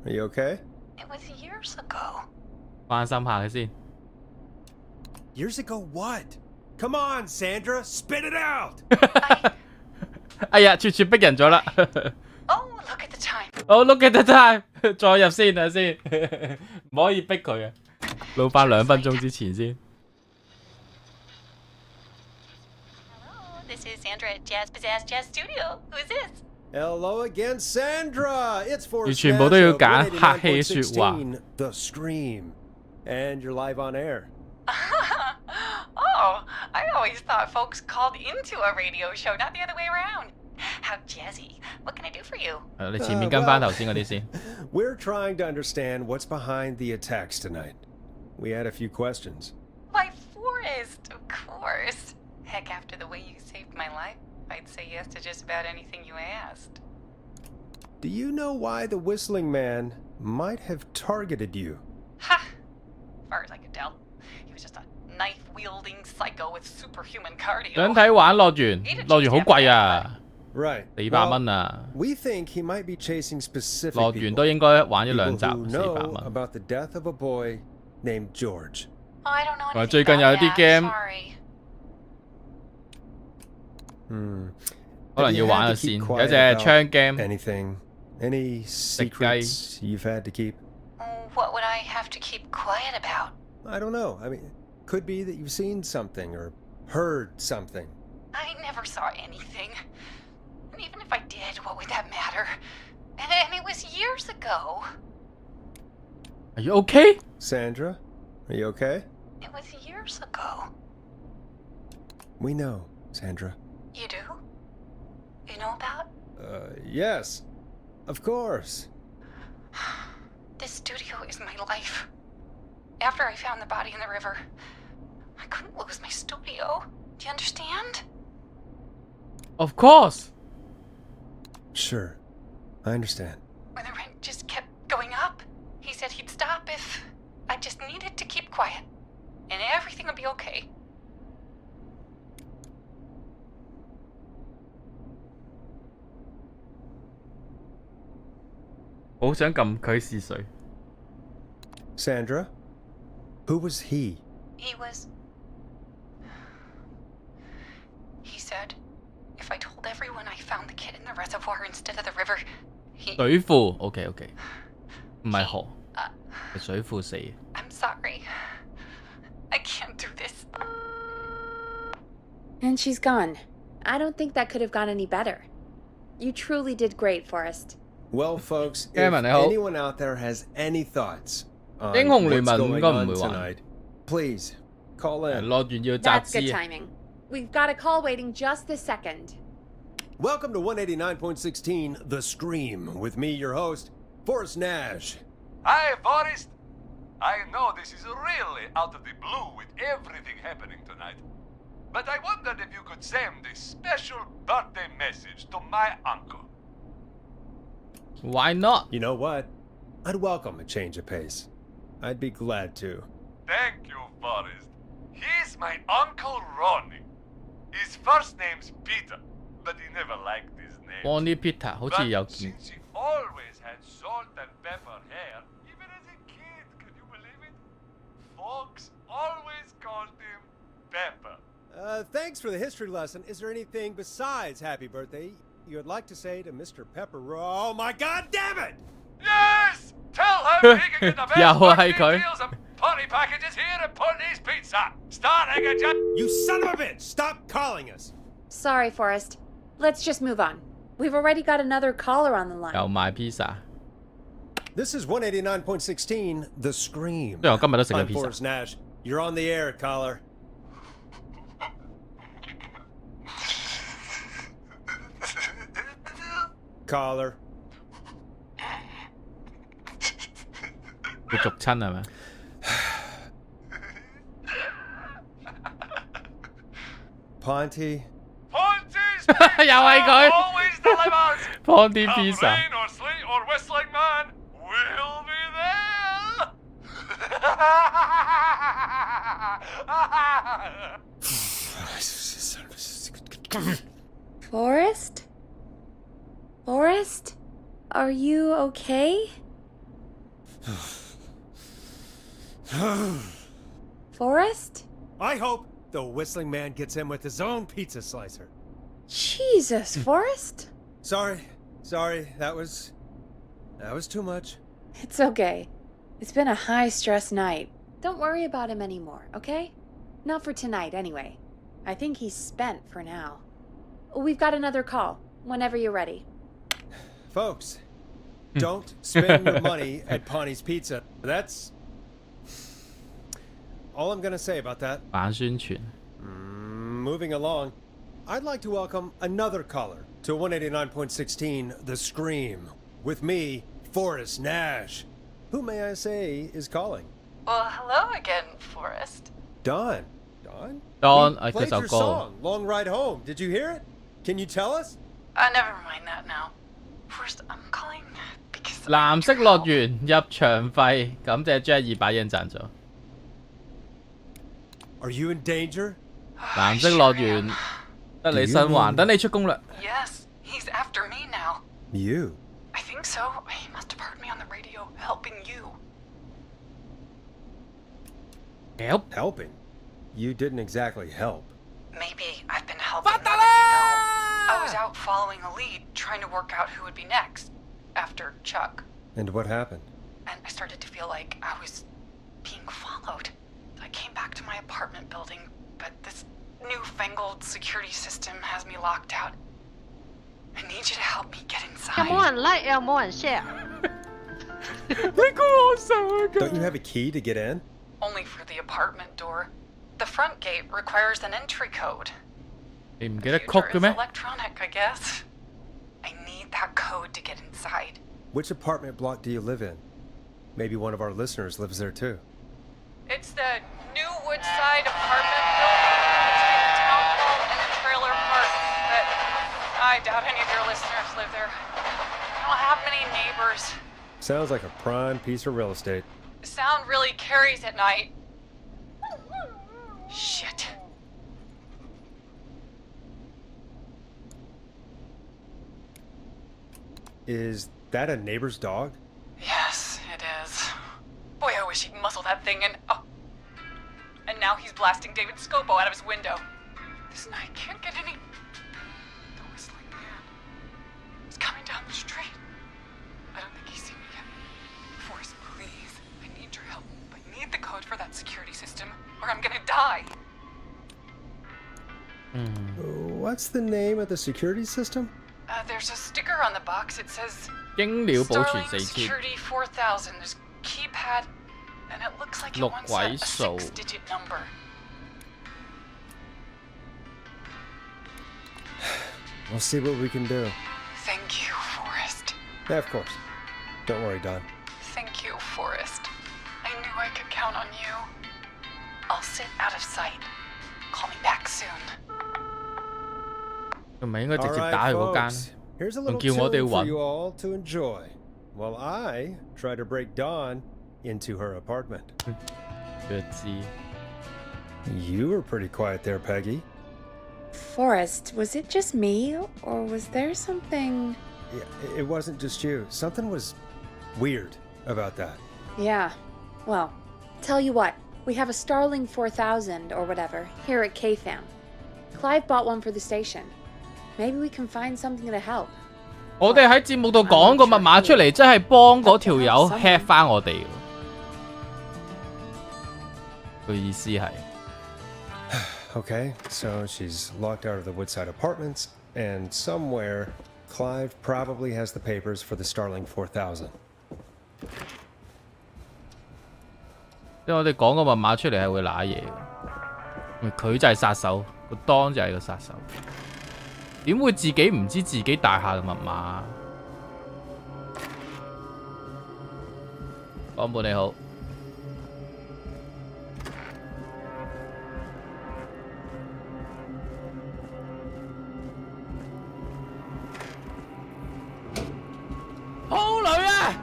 are you okay? It was years ago. 關心下佢先。 Years ago what? Come on, Sandra, spit it out! 哎呀，處處逼人咗啦。 Oh, look at the time. Oh, look at the time 再入先啊先，唔可以逼佢啊。撈翻2分鐘之前先。 Hello, this is Sandra at Jazz Pizzazz Jazz Studio. Who is this? Hello again, Sandra! It's Forrest 全部都要揀 Nash 客氣 of 説話。 189.16, The Stream. And you're live on air. Oh, I always thought folks called into a radio show, not the other way around. How jazzy. What can I do for you? 你前面跟翻頭先嗰啲先。 We're trying to understand what's behind the attacks tonight. We had a few questions. Why, Forrest, of course. Heck, after the way you saved my life, I'd say yes to just about anything you asked. Do you know why the Whistling Man might have targeted you? Ha! As far as I could tell, he was just a knife-wielding psycho with superhuman cardio. 想睇玩樂園，樂園好貴啊， Right. 400蚊啊。 We think he might be chasing specific 樂園 people. 都應該玩一 People 兩集 who know 400蚊。 about the death of a boy named George. Oh, I don't know 最 anything 近有 about 啲 that. game Sorry. 可能 Have 要 you 玩 had 下 to keep 先，有 quiet 隻 about 槍 game， Anything? Any secrets you've had to keep? What would I have to keep quiet about? I don't know. I mean, could be that you've seen something or heard something. I never saw anything. And even if I did, what would that matter? And it was years ago. Are you okay? Sandra, are you okay? It was years ago. We know, Sandra. You do? You know about? Yes. Of course. This studio is my life. After I found the body in the river, I couldn't lose my studio. Do you understand? Of course. Sure. I understand. When the rent just kept going up, he said he'd stop if I just needed to keep quiet. And everything would be okay. Sandra? Who was he? He said if I told everyone I found the kid in the reservoir instead of the river, he... 水庫 OK OK 唔係河係水庫死 I'm sorry. I can't do this. And she's gone. I don't think that could have gone any better. You truly did great, Forrest. Well, folks, if Cameron, I hope. anyone out there has any thoughts on 英雄聯 what's 盟 going 應該唔 on 會玩 tonight, please call in. 樂園要集 That's good 資 timing. We've got a call waiting just this second. Welcome to 189.16 The Scream with me, your host, Forrest Nash. Hi, Forrest. I know this is really out of the blue with everything happening tonight. But I wondered if you could send a special birthday message to my uncle. Why not? You know what? I'd welcome a change of pace. I'd be glad to. Thank you, Forrest. He's my Uncle Ronnie. His first name's Peter, but he never liked his name. Bonnie Peter 好似有 But 見 since he always had salt and pepper hair, even as a kid, can you believe it? Folks always called him Pepper. Thanks for the history lesson. Is there anything besides happy birthday you would like to say to Mr. Pepper? Oh my god damn it! Yes! Tell him he can get the best Yeah, well, birthday hey, Kai. deals and party packages here at Putney's Pizza. Starting at just... You son of a bitch! Stop calling us! Sorry, Forrest. Let's just move on. We've already got another caller on the line. 又賣 pizza This is 189.16 The Scream. 對我今日都食咗 I'm pizza Forrest Nash. You're on the air, caller. Caller. 會續親係咪 Ponty. Ponty's 又係佢 always delivers. Ponty Come pizza rain or sleet or whistling man, we'll be there. Forrest? Forrest? Are you okay? Forrest? I hope the whistling man gets in with his own pizza slicer. Jesus, Forrest? Sorry. That was too much. It's okay. It's been a high-stress night. Don't worry about him anymore, okay? Not for tonight, anyway. I think he's spent for now. We've got another call, whenever you're ready. Folks, don't spend your money at Ponty's Pizza. That's all I'm going to say about that. 反宣傳 Moving along, I'd like to welcome another caller to 189.16 The Scream with me, Forrest Nash. Who may I say is calling? Well, hello again, Forrest. Dawn. Dawn, We I played guess I'll your go. song, Long Ride Home. Did you hear it? Can you tell us? Never mind that now. First, I'm calling because... 藍色樂園入場費感謝 Jack 200英贊助 Are you in danger? 藍色樂園得你生還等你出攻略 Yes, he's after me now. You? I think so. He must have heard me on the radio helping you. Help Helping? You didn't exactly help. Maybe I've been helping more than you know. I was out following a lead, trying to work out who would be next. after Chuck. And what happened? And I started to feel like I was being followed. I came back to my apartment building, but this newfangled security system has me locked out. I need you to help me get 有 inside. 冇人 like 又冇人 share？ Don't you have a key to get in? Only for the apartment door. The front gate requires an entry code. 你唔記得曲 Future 嘅 is 咩？ electronic, I guess. I need that code to get inside. Which apartment block do you live in? Maybe one of our listeners lives there too. It's the new Woodside apartment building between the town hall and the trailer park. But I doubt any of your listeners live there. I don't have many neighbors. Sounds like a prime piece of real estate. Sound really carries at night. Shit. Is that a neighbor's dog? Yes, it is. Boy, I wish he'd muzzle that thing and... Oh. And now he's blasting David Scopo out of his window. This night can't get any... The whistling man is coming down the street. I don't think he's seen me yet. Forrest, please. I need your help. I need the code for that security system, or I'm gonna die. What's the name of the security system? There's a sticker on the box. It says 經了保存 Starling 4000。 Security 4000. There's a keypad, and it looks like it 6 wants 位 a 數。 6-digit number. We'll see what we can do. Thank you, Forrest. Yeah, of course. Don't worry, Don. Thank you, Forrest. I knew I could count on you. I'll sit out of sight. Call me back soon. 佢咪應該直 All 接 right, 打去嗰 folks. 間， Here's a 仲 little 叫我哋 tune for 揾。 you all to enjoy, while I try to break Dawn into her apartment. 佢就知。 You were pretty quiet there, Peggy. Forrest, was it just me, or was there something... Yeah, it wasn't just you. Something was weird about that. Yeah. Well, tell you what, we have a Starling 4000 or whatever here at KFAM. Clive bought one for the station. Maybe we can find something to help. 我哋喺節目度講個密碼出嚟，真係幫嗰條友 hack 翻我哋。佢意思係。 Okay, so she's locked out of the Woodside apartments, and somewhere, Clive probably has the papers for the Starling 4000. 因為我哋講個密碼出嚟係會揦嘢嘅，佢就係殺手，個當就係個殺手。點會自己唔知自己大廈嘅密碼？江本你好。好女啊！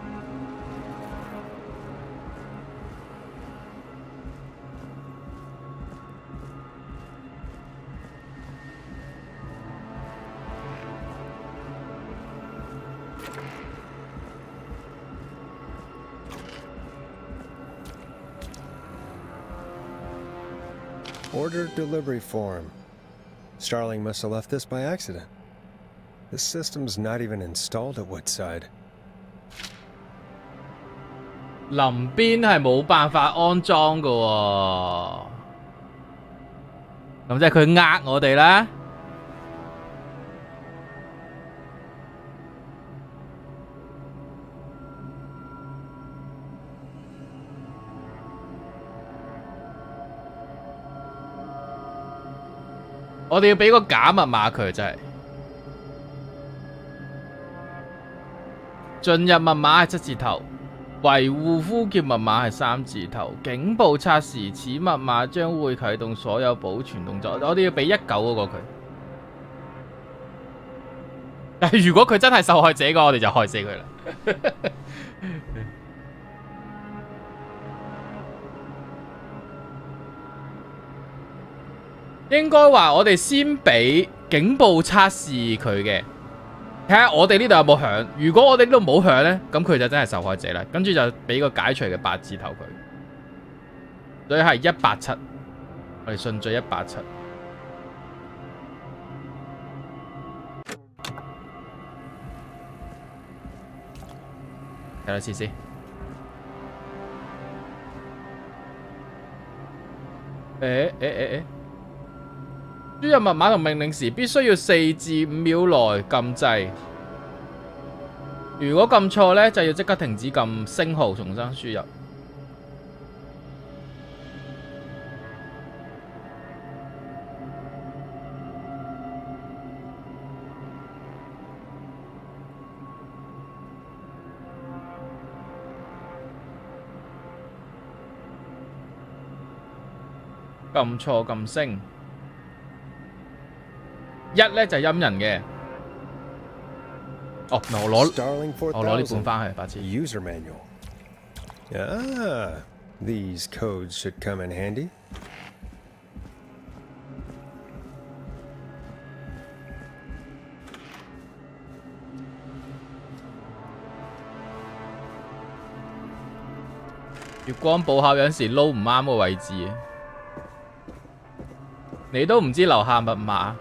Order delivery form. Starling must have left this by accident. The system's not even installed at Woodside. 林邊係冇辦法安裝㗎喎，咁即係佢呃我哋啦。我哋要俾個假密碼佢，真係。進入密碼係7字頭。 維護呼叫密碼係3字頭，警報測試此密碼將會啟動所有保存動作。我哋要俾19嗰個佢。但係如果佢真係受害者嘅話，我哋就害死佢啦。應該話我哋先俾警報測試佢嘅。 睇下我哋呢度有冇響，如果我哋呢度冇響呢，咁佢就真係受害者啦。跟住就俾個解除嘅8字頭佢，所以係187，我哋順序187。睇多次先。輸入密碼同命令時必須要4至5秒內撳掣。如果撳錯呢，就要即刻停止撳星號，重新輸入。撳錯撳星，1呢就係陰人嘅。哦，我攞呢本翻去，白痴。User manual. Ah, these codes should come in handy. 月光寶盒有陣時撈唔啱個位置，你都唔知留下密碼。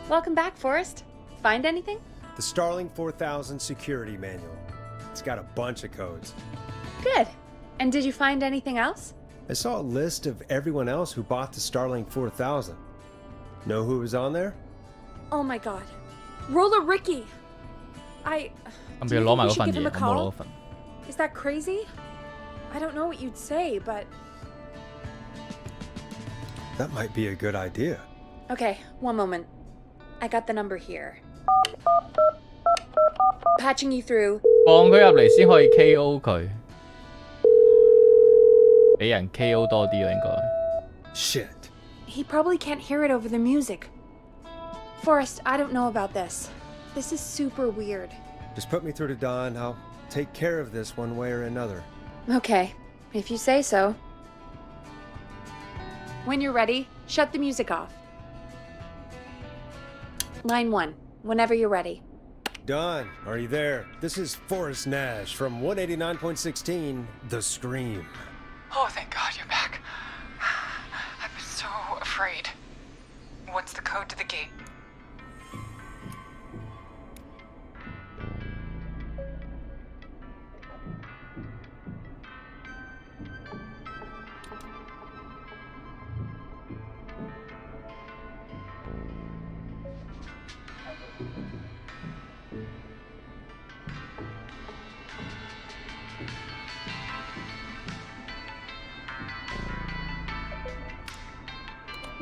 Welcome back, Forrest. Find anything? The Starling 4000 security manual. It's got a bunch of codes. Good. And did you find anything else? I saw a list of everyone else who bought the Starling 4000. Know who was on there? Oh my god. Roller Ricky! Do you think we should give him a call? Is that crazy? I don't know what you'd say, but... That might be a good idea. Okay, one moment. I got the number here. Patching you through. 放佢入嚟先可以 KO 佢，俾人 KO 多啲啊應該。Shit. He probably can't hear it over the music. Forrest, I don't know about this. This is super weird. Just put me through to Don. I'll take care of this one way or another. Okay, if you say so. When you're ready, shut the music off. Line 1, whenever you're ready. Don, are you there? This is Forrest Nash from 189.16, The Scream. Oh, thank God you're back. I've been so afraid. What's the code to the gate?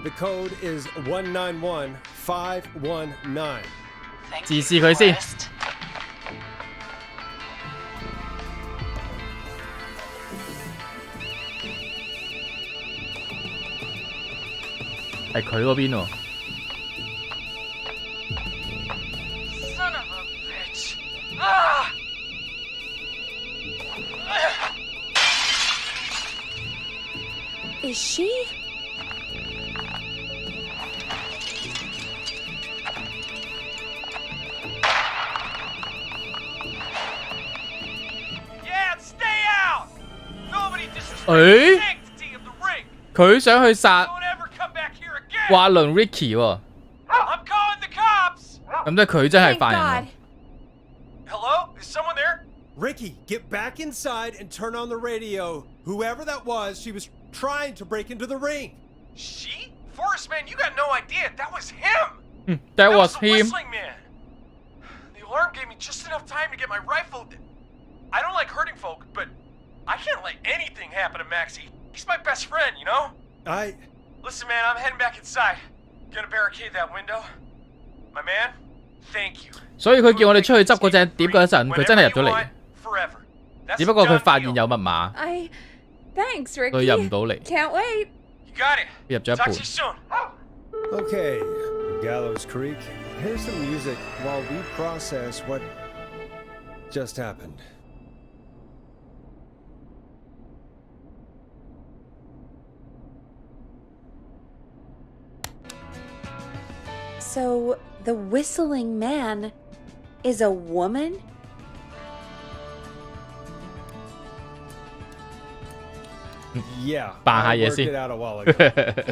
The code is 191519. 自視佢先。係佢嗰邊喎。Son of a bitch! Ah! Is she? Yeah, stay out! Nobody disrespect 誒 the sanctity of the ring. 佢想去殺 Don't ever come back here again. 滑輪 Ricky 喎， I'm calling the cops. 咁即係佢真係 Thank 犯 God. 人喎。 Hello? Is someone there? Ricky, get back inside and turn on the radio. Whoever that was, she was trying to break into the ring. She? Forrest, man, you got no idea. That was him. That was the him. whistling man. The alarm gave me just enough time to get my rifle. I don't like hurting folk, but I can't let anything happen to Maxie. He's my best friend, you know? Listen, man, I'm heading back inside. Gonna barricade that window. My man, thank you. 所以佢叫我哋出去執嗰隻碟嗰陣，佢真係入咗嚟， Forever. That's 只不過佢 a done 發現 deal. 有密碼， Thanks, 佢 Ricky. 入唔到嚟， Can't wait. You got it. 入咗一 Talk 半 to you。soon. Okay, Gallows Creek. Here's some music while we process what just happened. So, the whistling man is a woman? Yeah, 扮下 I 嘢 worked 先 it out a while ago.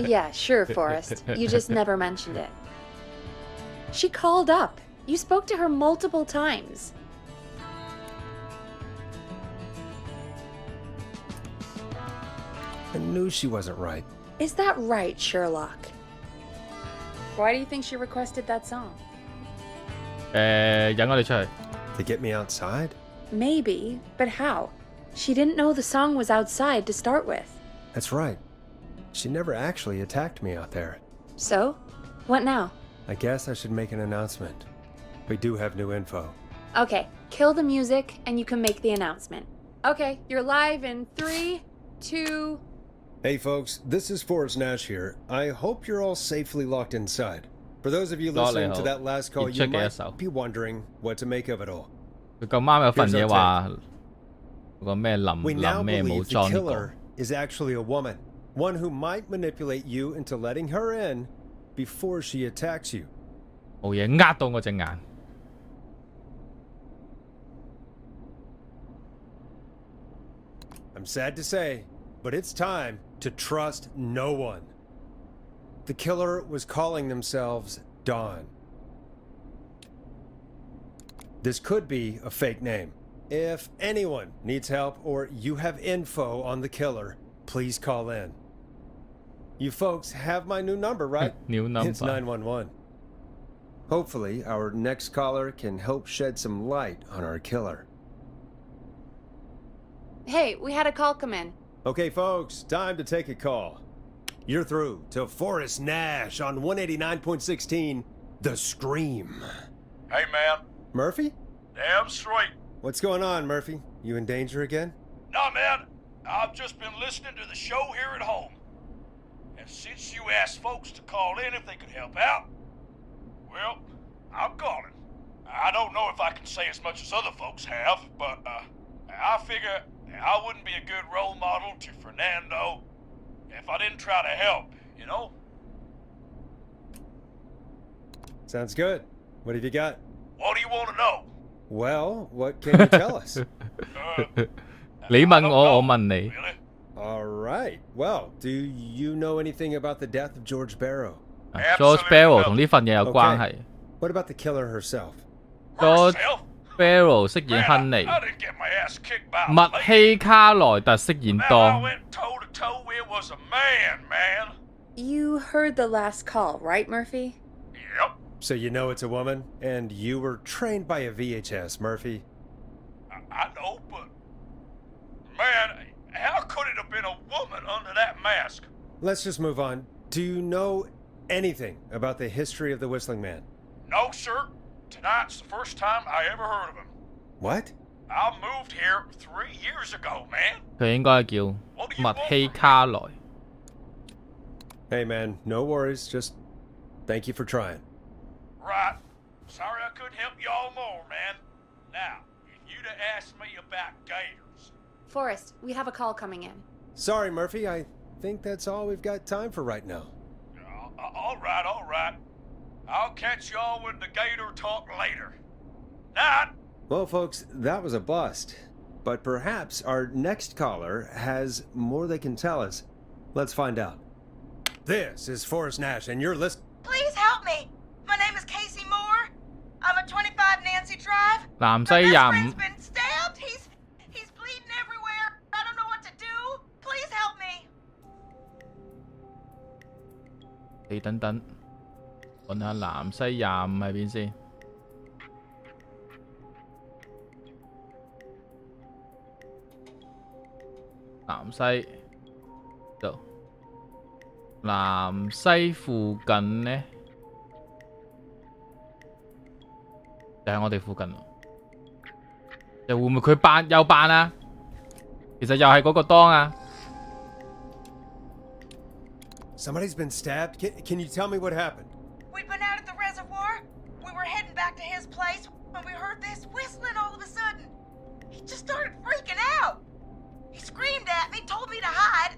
Yeah, sure, Forrest. You just never mentioned it. She called up. You spoke to her multiple times. I knew she wasn't right. Is that right, Sherlock? Why do you think she requested that song? 引我哋出去。 To get me outside? Maybe, but how? She didn't know the song was outside to start with. That's right. She never actually attacked me out there. So, what now? I guess I should make an announcement. We do have new info. Okay, kill the music and you can make the announcement. Okay, you're live in 3, 2... Hey folks, this is Forrest Nash here. I hope you're all safely locked inside. For those of you listening to that last call, you might be wondering what to make of it all. 佢咁啱有份嘢話個咩林 We now 咩武 believe the 裝呢 killer is actually a woman. One who might manipulate you into letting her in before she attacks you. 個冇嘢呃到我隻眼。I'm sad to say, but it's time to trust no one. The killer was calling themselves Dawn. This could be a fake name. If anyone needs help or you have info on the killer, please call in. You folks have my new number, right? New number. It's 911. Hopefully, our next caller can help shed some light on our killer. Hey, we had a call come in. Okay, folks, time to take a call. You're through to Forrest Nash on 189.16, The Scream. Hey, man. Murphy? Damn straight. What's going on, Murphy? You in danger again? Nah, man. I've just been listening to the show here at home. And since you asked folks to call in if they could help out, well, I'm calling. I don't know if I can say as much as other folks have, but I figure I wouldn't be a good role model to Fernando if I didn't try to help, you know? Sounds good. What have you got? What do you want to know? Well, what can you tell us? 你問我，我問你。 Really? All right. Well, do you know anything about the death of George Barrow? George Barrow 同呢份嘢有關係。 What about the killer herself? George Herself? Barrow 飾演 Man, 亨利， I didn't get my ass kicked by a 麥 lady. 希卡萊特飾演 Man, I 當。 went toe to toe. It was a man, man. You heard the last call, right, Murphy? Yep. So you know it's a woman, and you were trained by a VHS, Murphy. I know, but man, how could it have been a woman under that mask? Let's just move on. Do you know anything about the history of the Whistling Man? No, sir. Tonight's the first time I ever heard of him. What? I moved here 3 years ago, man. 佢應該叫麥希卡萊。 Hey, man, no worries. Just thank you for trying. Right. Sorry I couldn't help y'all more, man. Now, if you'd have asked me about gators. Forrest, we have a call coming in. Sorry, Murphy. I think that's all we've got time for right now. All right, all right. I'll catch y'all with the gator talk later. Night. Well, folks, that was a bust. But perhaps our next caller has more they can tell us. Let's find out. This is Forrest Nash, and you're listening. Please help me. My name is Casey Moore. I'm at 25 Nancy Drive. 南西 My best 25 friend's been stabbed. He's bleeding everywhere. I don't know what to do. Please help me. 你等等，揾下南西25喺邊先。南西度，南西附近呢，就喺我哋附近咯。又會唔會佢又扮啊？其實又係嗰個當啊！ Somebody's been stabbed? Can you tell me what happened? We'd been out at the reservoir. We were heading back to his place when we heard this whistling all of a sudden. He just started freaking out. He screamed at me, told me to hide.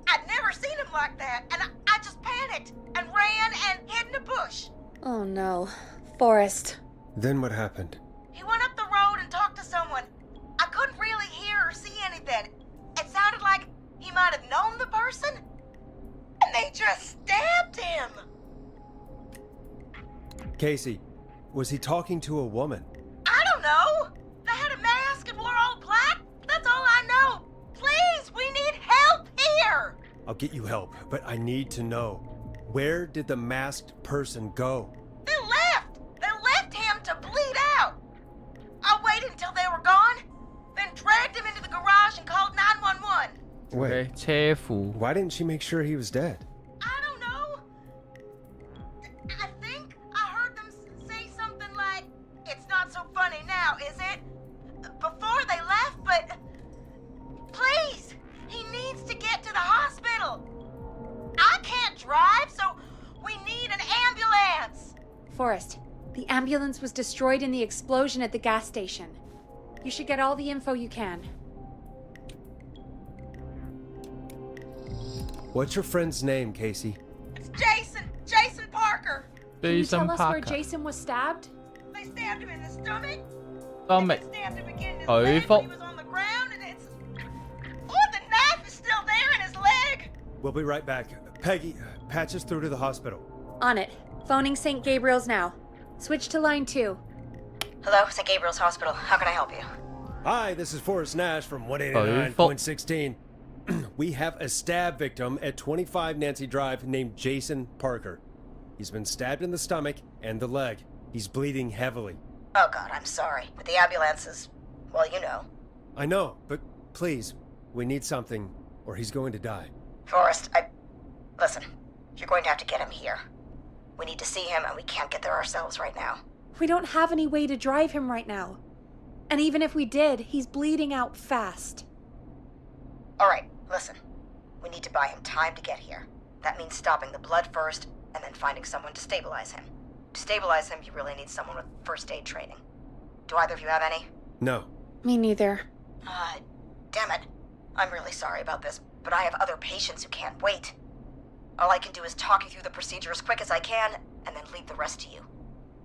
I'd never seen him like that, and I just panicked and ran and hid in a bush. Oh no. Forrest. Then what happened? He went up the road and talked to someone. I couldn't really hear or see anything. It sounded like he might might have known the person, and they just stabbed him. Casey, was he talking to a woman? I don't know. They had a mask and wore all black. That's all I know. Please, we need help here. I'll get you help, but I need to know. Where did the masked person go? They left. They left him to bleed out. I waited until they were gone, then dragged him into the garage and called 911. Wait, 車庫 why didn't she make sure he was dead? I don't know. I think I heard them say something like, "It's not so funny now, is it?" Before they left, but please, he needs to get to the hospital. I can't drive, so we need an ambulance. Forrest, the ambulance was destroyed in the explosion at the gas station. You should get all the info you can. What's your friend's name, Casey? It's Jason Parker. Can you tell us where Parker Jason was stabbed? They stabbed him in the stomach. Stomach They stabbed him again in his 腿 leg 腹 when he was on the ground, and it's... Oh, the knife is still there in his leg. We'll be right back. Peggy, patch us through to the hospital. On it. Phoning St. Gabriel's now. Switch to line 2. Hello, St. Gabriel's Hospital. How can I help you? Hi, this is Forrest Nash from 189.16. We have a stab victim at 25 Nancy Drive named Jason Parker. He's been stabbed in the stomach and the leg. He's bleeding heavily. Oh, God, I'm sorry. But the ambulance is... well, you know. I know, but please, we need something, or he's going to die. Forrest, Listen, you're going to have to get him here. We need to see him, and we can't get there ourselves right now. We don't have any way to drive him right now. And even if we did, he's bleeding out fast. All right, listen. We need to buy him time to get here. That means stopping the blood first, and then finding someone to stabilize him. To stabilize him, you really need someone with first aid training. Do either of you have any? No. Me neither. Damn it. I'm really sorry about this, but I have other patients who can't wait. All I can do is talk you through the procedure as quick as I can, and then leave the rest to you.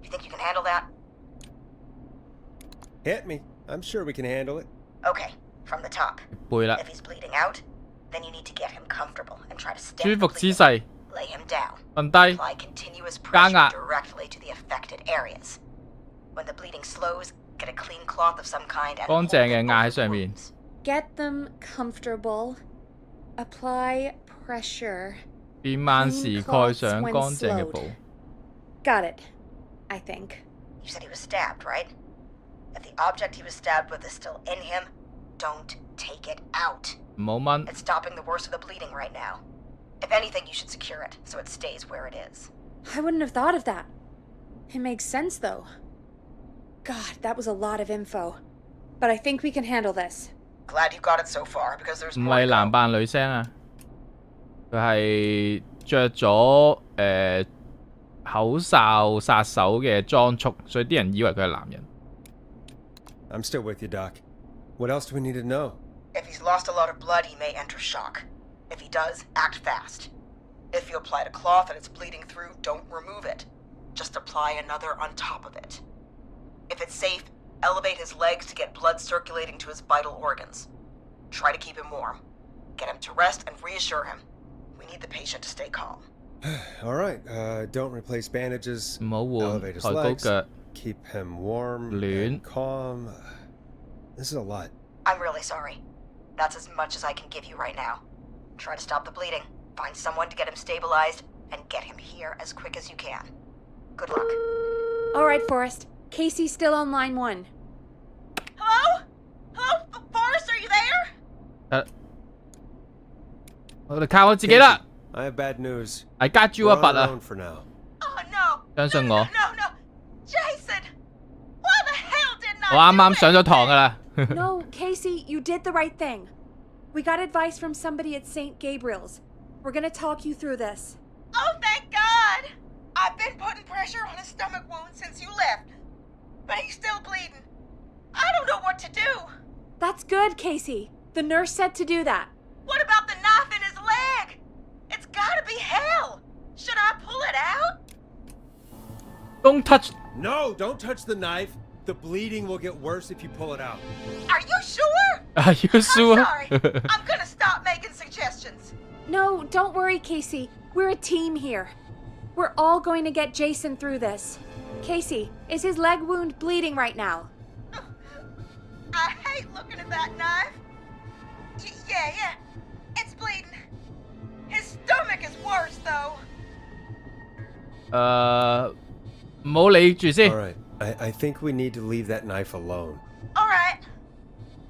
You think you can handle that? Hit me. I'm sure we can handle it. Okay, from the top. 背啦 If he's bleeding out, then you need to get him comfortable and try to 舒 stem 服 the 姿 bleeding. 勢 Lay him down. 瞓低 Apply continuous Gang pressure ah. directly to the affected areas. When the bleeding slows, get a clean cloth of some kind and 乾 hold 淨 it 嘅 over 壓喺 the 上面 wounds. Get them comfortable. Apply pressure. 變慢時蓋上乾淨嘅布 Got it. I think. You said he was stabbed, right? If the object he was stabbed with is still in him, don't take it out. 唔好掹 It's stopping the worst of the bleeding right now. If anything, you should secure it so it stays where it is. I wouldn't have thought of that. It makes sense, though. God, that was a lot of info. But I think we can handle this. Glad you got it so far, because there's 唔 more 係 to 男 go. 扮女聲啊佢係着咗口哨殺手嘅裝束所以啲人以為佢係男人 I'm still with you, Doc. What else do we need to know? If he's lost a lot of blood, he may enter shock. If he does, act fast. If you applied a cloth and it's bleeding through, don't remove it. Just apply another on top of it. If it's safe, elevate his legs to get blood circulating to his vital organs. Try to keep him warm. Get him to rest and reassure him. We need the patient to stay calm. All right, don't replace bandages. 唔好換 Elevate his 抬高 legs. 腳 Keep him warm Lean. and calm. This is a lot. I'm really sorry. That's as much as I can give you right now. Try to stop the bleeding, find someone to get him stabilized, and get him here as quick as you can. Good luck. All right, Forrest. Casey's still on line 1. Hello? Hello? Forrest, are you there? 我哋靠我自己啦 I have bad news. I got you We're 啊 on 拔 our 啊 own for now. Oh, no. 相信 No, 我 no, no. Jason! Why the hell didn't I 我啱啱 do 上咗堂噶 anything? 啦 No, Casey, you did the right thing. We got advice from somebody at St. Gabriel's. We're gonna talk you through this. Oh, thank God! I've been putting pressure on his stomach wound since you left. But he's still bleeding. I don't know what to do. That's good, Casey. The nurse said to do that. What about the knife in his leg? It's gotta be hell. Should I pull it out? Don't touch No, don't touch the knife. The bleeding will get worse if you pull it out. Are you sure? Are you I'm sure sorry. I'm gonna stop making suggestions. complications. No, don't worry, Casey. We're a team here. We're all going to get Jason through this. Casey, is his leg wound bleeding right now? I hate looking at that knife. Yeah. It's bleeding. His stomach is worse, though. 唔好理住先。 All right, I think we need to leave that knife alone. All right.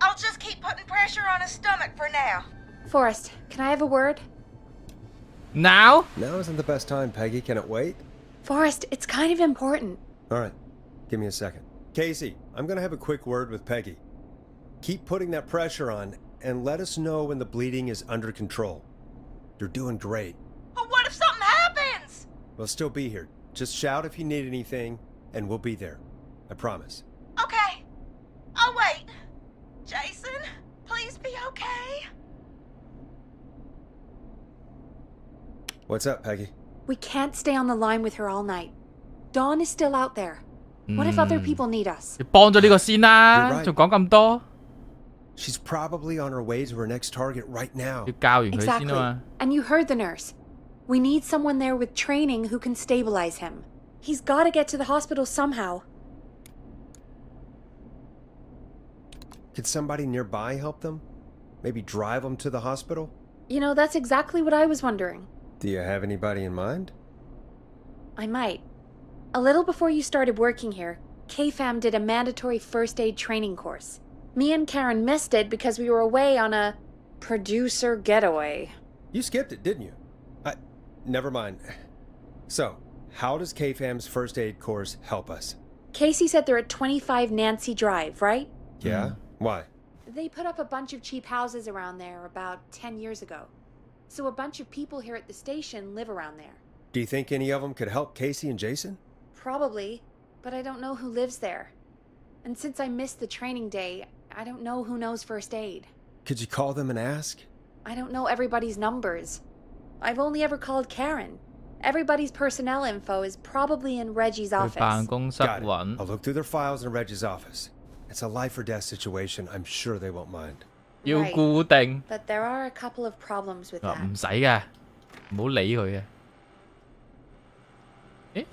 I'll just keep putting pressure on his stomach for now. Forrest, can I have a word? Now? Now isn't the best time, Peggy. Can it wait? Forrest, it's kind of important. All right, give me a second. Casey, I'm gonna have a quick word with Peggy. Keep putting that pressure on and let us know when the bleeding is under control. You're doing great. But what if something happens? We'll still be here. Just shout if you need anything, and we'll be there. I promise. Okay. I'll wait. Jason, please be okay. What's up, Peggy? We can't stay on the line with her all night. Dawn is still out there. What if other people need us? 你幫咗呢個先啦， You're right. 仲講咁多， She's probably on her way to her next target right now. 要教完佢先 Exactly. 啊嘛。 And you heard the nurse. We need someone there with training who can stabilize him. He's got to get to the hospital somehow. Could somebody nearby help them? Maybe drive them to the hospital? You know, that's exactly what I was wondering. Do you have anybody in mind? I might. A little before you started working here, KFAM did a mandatory first aid training course. Me and Karen missed it because we were away on a producer getaway. You skipped it, didn't you? Never mind. So, how does KFAM's first aid course help us? Casey said they're at 25 Nancy Drive, right? Yeah? Why? They put up a bunch of cheap houses around there about 10 years ago. So a bunch of people here at the station live around there. Do you think any of them could help Casey and Jason? Probably, but I don't know who lives there. And since I missed the training day, I don't know who knows first aid. Could you call them and ask? I don't know everybody's numbers. I've only ever called Karen. Everybody's personnel info is probably in Reggie's 去 office. 辦公室 Got it. 揾 I'll look through their files in Reggie's office. It's a life or death situation. I'm sure they won't mind. 要 Right. 固定。 But there are a couple of problems with 啊 that. 唔使嘅，唔好理佢嘅。誒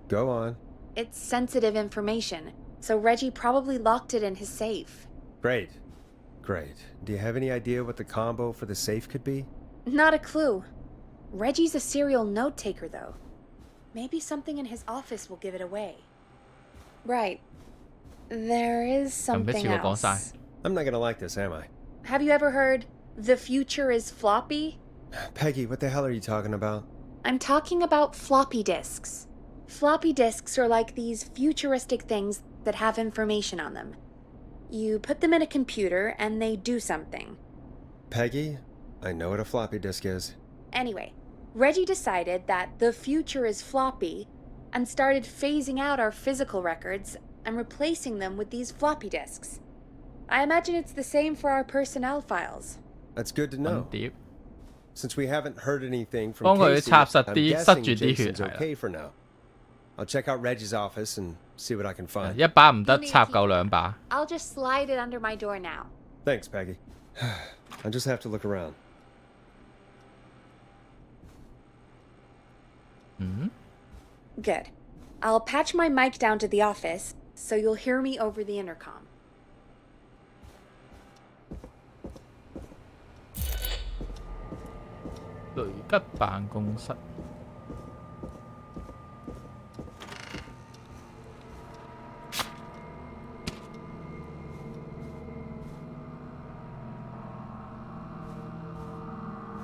Go on. It's sensitive information, so Reggie probably locked it in his safe. Great. Great. Do you have any idea what the combo for the safe could be? Not a clue. Reggie's a serial note taker, though. Maybe something in his office will give it away. Right. There is 咁一 something 次過講晒。 else. I'm not gonna like this, am I? Have you ever heard, the future is floppy? Peggy, what the hell are you talking about? I'm talking about floppy disks. Floppy disks are like these futuristic things that have information on them. You put them in a computer and they do something. Peggy, I know what a floppy disk is. Anyway, Reggie decided that the future is floppy and started phasing out our physical records and replacing them with these floppy disks. I imagine it's the same for our personnel files. That's good to 揾 know. 碟。 Since we haven't heard anything from 幫佢 Casey, 插實 I'm 啲， guessing 塞住啲血 Jason's 係啦。 okay for now. I'll check out Reggie's office and see what I can find. 一把唔得， You need 插 to 夠 keep- 兩把。 I'll just slide it under my door now. Thanks, Peggy. I just have to look around. Good. I'll patch my mic down to the office, so you'll hear me over the intercom. 雷吉辦公室。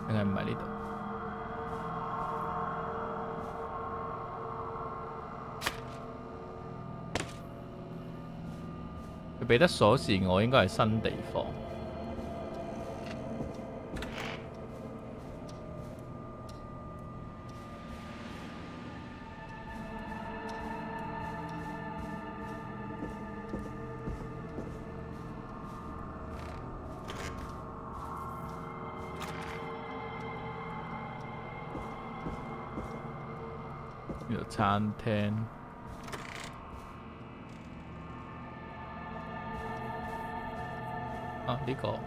定係唔係呢度？佢俾得鎖匙我，應該係新地方。呢度餐廳。啊呢個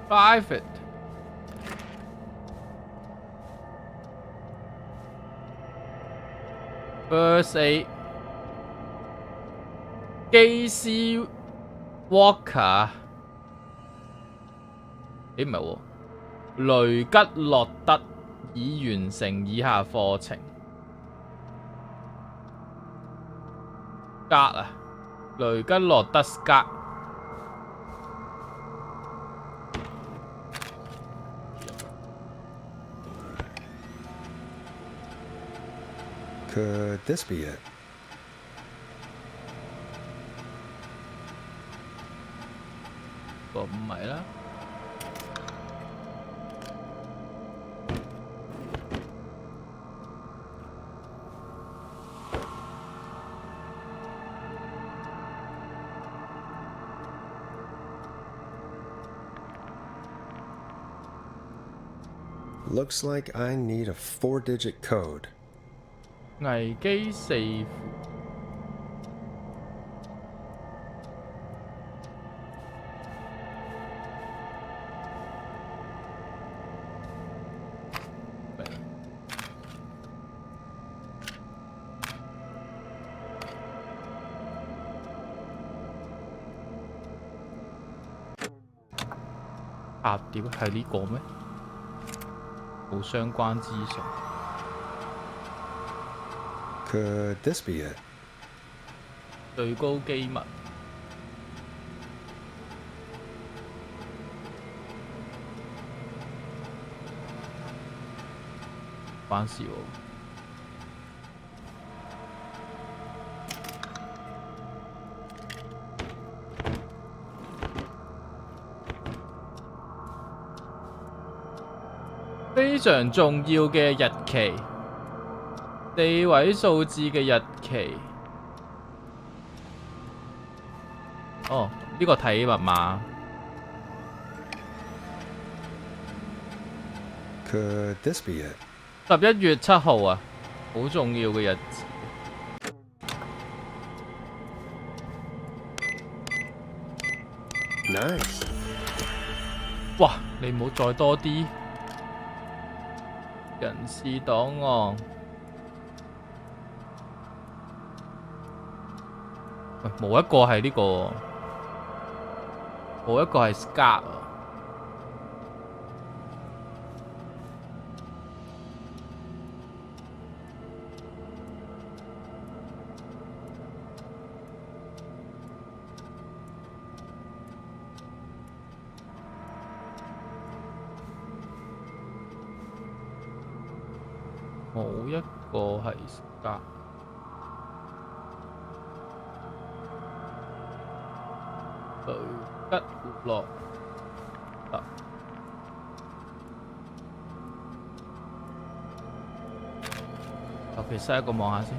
private。First aid， 基斯 Walker， 咦唔係喎，雷吉洛德已完成以下課程。格啊，雷吉洛德格。Could this be it? 唔係啦。Looks like I need a 4-digit code. 危機四伏。鴨碟係呢個咩？冇相關資訊。Could this be it? 最高機密。關事喎。非常重要嘅日期，4位數字嘅日期。哦，呢個睇密碼。Could this be it? 11月7號啊，好重要嘅日子。Nice。哇！你唔好再多啲。人事檔案，喂，冇一個係呢個，冇一個係 Scar 啊！冇一個係 Scar。雷吉洛德。求其篩一個望下先。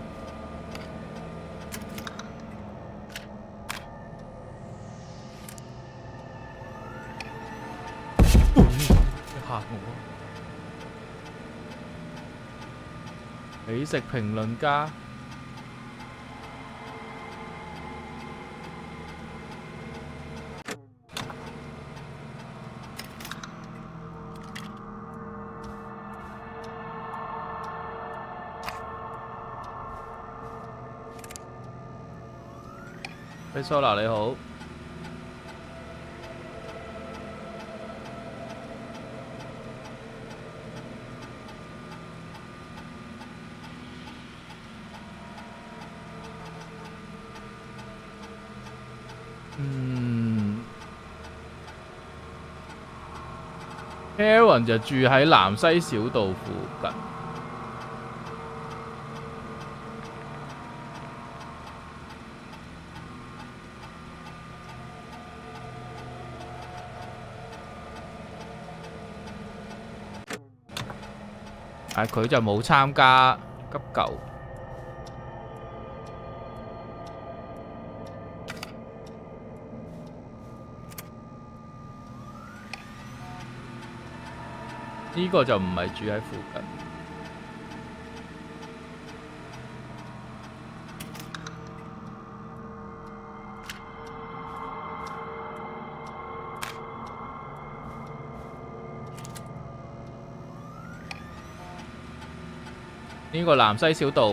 嚇我！美食評論家。hey Sola 你好。Aaron 就住喺南西小道附近。但佢就冇參加急救。呢個就唔係住喺附近。呢個南西小道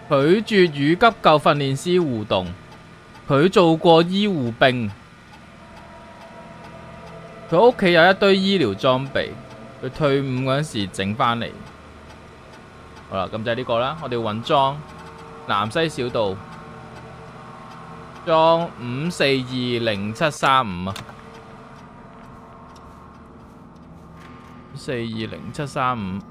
拒絕與急救訓練師互動，佢做過醫護兵，佢屋企有一堆醫療裝備，佢退伍嗰陣時整返嚟。好啦，咁就係呢個啦，我哋要揾裝南西小道裝5420735啊，5420735。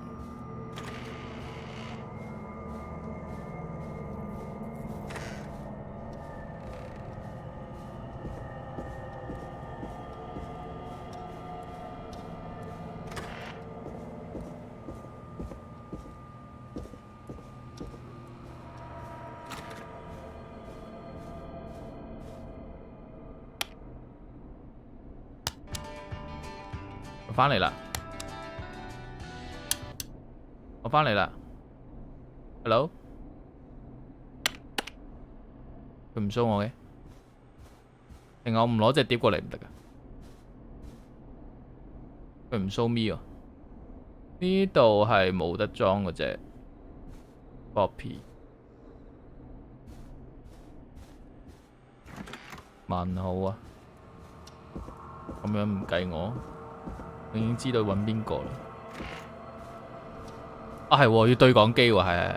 翻嚟啦！我翻嚟啦 ，Hello， 佢唔 show 我嘅，定我唔攞隻碟過嚟唔得噶？佢唔 show me 喎，呢度係冇得裝嗰隻 copy。問號啊！咁樣唔計我。已經知道揾邊個啦。啊係喎，要對講機喎，係。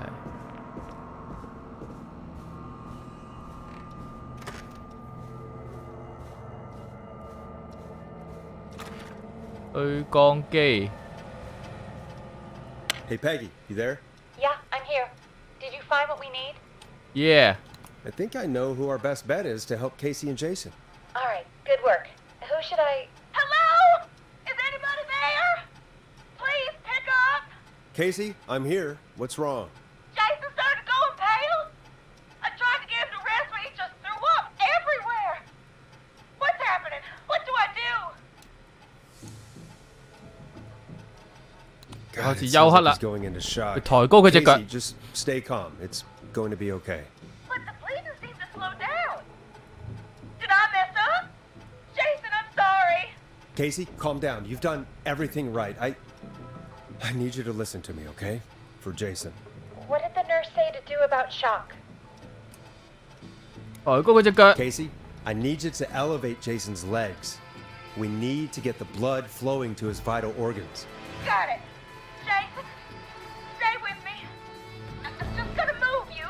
對講機。Hey Peggy, you there? Yeah, I'm here. Did you find what we need? Yeah. I think I know who our best bet is to help Casey and Jason. All right, good work. Who should I... Hello? Is anybody there? Please pick up. Casey, I'm here. What's wrong? Jason started going pale. I tried to get him to rest, but he just threw up everywhere. What's happening? What do I do? 開始休克啦，佢抬高佢隻腳。 Just stay calm. It's going to be okay. But the bleeding seems to slow down. Did I mess up? Jason, I'm sorry. Casey, calm down. You've done everything right. I need you to listen to me, okay? For Jason. What did the nurse say to do about shock? 抬高佢隻腳。 Casey, I need you to elevate Jason's legs. We need to get the blood flowing to his vital organs. Got it. Jason, stay with me. I'm just gonna move you.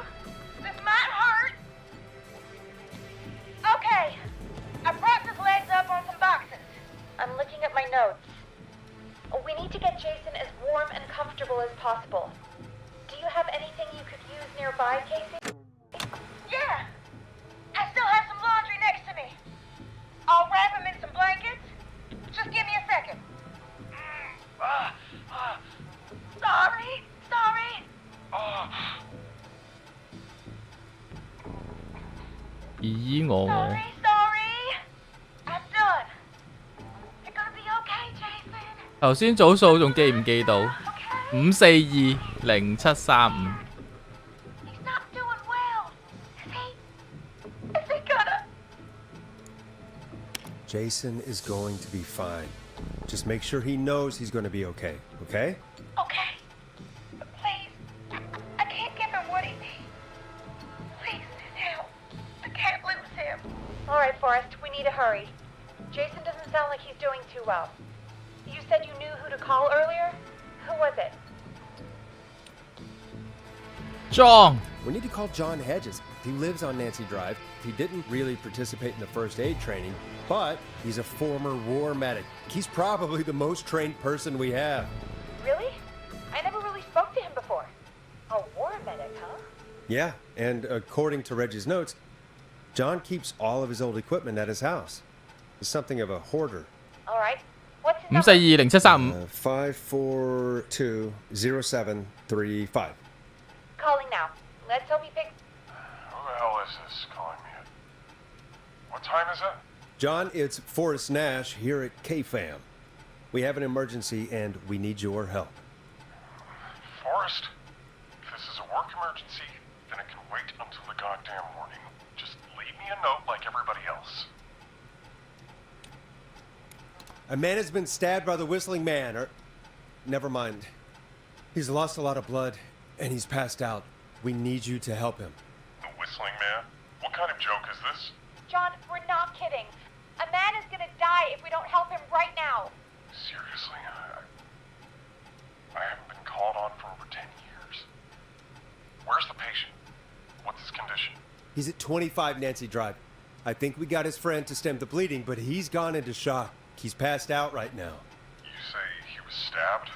This might hurt. Okay. I propped his legs up on some boxes. I'm looking at my notes. We need to get Jason as warm and comfortable as possible. Do you have anything you could use nearby, Casey? Yeah. I still have some laundry next to me. I'll wrap him in some blankets. Just give me a second. Sorry. Sorry. I'm done. You're gonna be okay, Jason. 頭先組數仲記唔記到？5420735。He's not doing well. Is he gonna? Jason is going to be fine. Just make sure he knows he's going to be okay, okay? Okay. Please. I can't give him what he needs. Please, help. I can't lose him. All right, Forrest, we need to hurry. Jason doesn't sound like he's doing too well. You said you knew who to call earlier? Who was it? John. We need to call John Hedges. He lives on Nancy Drive. He didn't really participate in the first aid training, but he's a former war medic. He's probably the most trained person we have. Really? I never really spoke to him before. A war medic, huh? Yeah, and according to Reggie's notes, John keeps all of his old equipment at his house. He's something of a hoarder. All right. What's his number? 5420735。 5420735. Calling now. Let's hope he picks... Who the hell is this calling me? What time is it? John, it's Forrest Nash here at KFAM. We have an emergency and we need your help. Forrest? If this is a work emergency, then it can wait until the goddamn morning. Just leave me a note like everybody else. A man has been stabbed by the Whistling Man, or... Never mind. He's lost a lot of blood, and he's passed out. We need you to help him. The whistling man? What kind of joke is this? John, we're not kidding. A man is gonna die if we don't help him right now. Seriously, I haven't been called on for over 10 years. Where's the patient? What's his condition? He's at 25 Nancy Drive. I think we got his friend to stem the bleeding, but he's gone into shock. He's passed out right now. You say he was stabbed?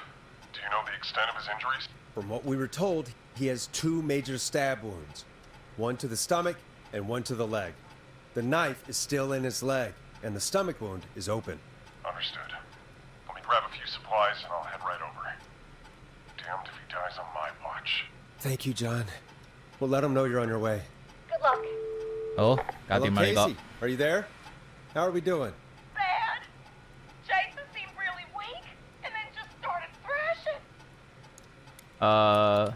Do you know the extent of his injuries? From what we were told, he has 2 major stab wounds. One to the stomach and one to the leg. The knife is still in his leg, and the stomach wound is open. Understood. Let me grab a few supplies and I'll head right over. Damned if he dies on my watch. Thank you, John. We'll let him know you're on your way. Good luck. 好，搞 Hello, 掂啦呢個 Casey. Are you there? How are we doing? Bad. Jason seemed really weak and then just started thrashing.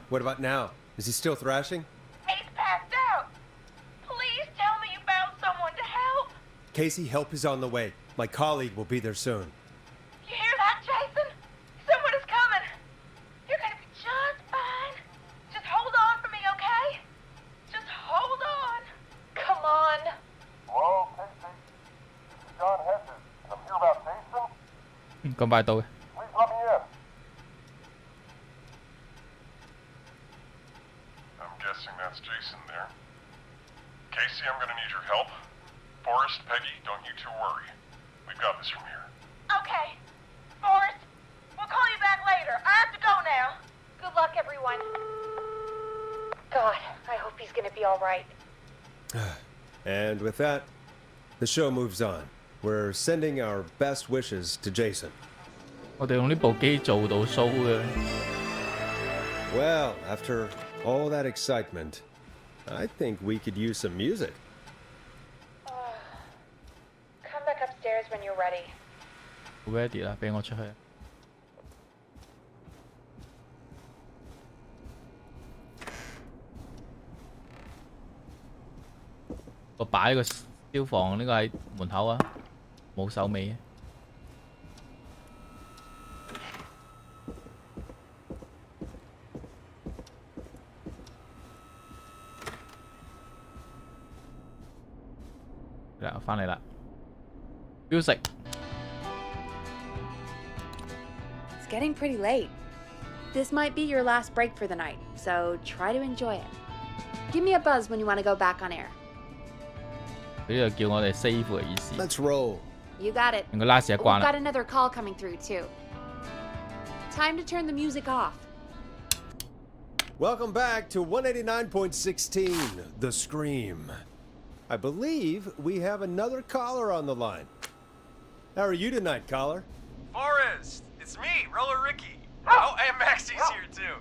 What about now? Is he still thrashing? He's passed out. Please tell me you found someone to help. Casey, help is on the way. My colleague will be there soon. You hear that, Jason? Someone is coming. You're gonna be just fine. Just hold on for me, okay? Just hold on. Come on. Hello, Casey. This is John Hedges. I'm here about Jason. 咁快到嘅。 Please let me in. I'm guessing that's Jason there. Casey, I'm gonna need your help. Forrest, Peggy, don't you two worry. We've got this from here. Okay. Forrest, we'll call you back later. I have to go now. Good luck, everyone. God, I hope he's gonna be all right. And with that, the show moves on. We're sending our best wishes to Jason. 我哋用呢部機做到 show 嘅。 Well, after all that excitement, I think we could use some music. Come back upstairs when you're ready. ready 啦，俾我出去。我擺個消防呢個喺門口啊，冇手尾。嗱，翻嚟啦 ，music。 It's getting pretty late. This might be your last break for the night, so try to enjoy it. Give me a buzz when you want to go back on air. 佢呢度叫我哋 save 嘅意思。 Let's roll. You got it. 用個 last 一關 We've got 啦。 another call coming through, too. Time to turn the music off. Welcome back to 189.16, The Scream. I believe we have another caller on the line. How are you tonight, caller? Forrest, it's me, Roller Ricky. Oh, and Maxie's here too.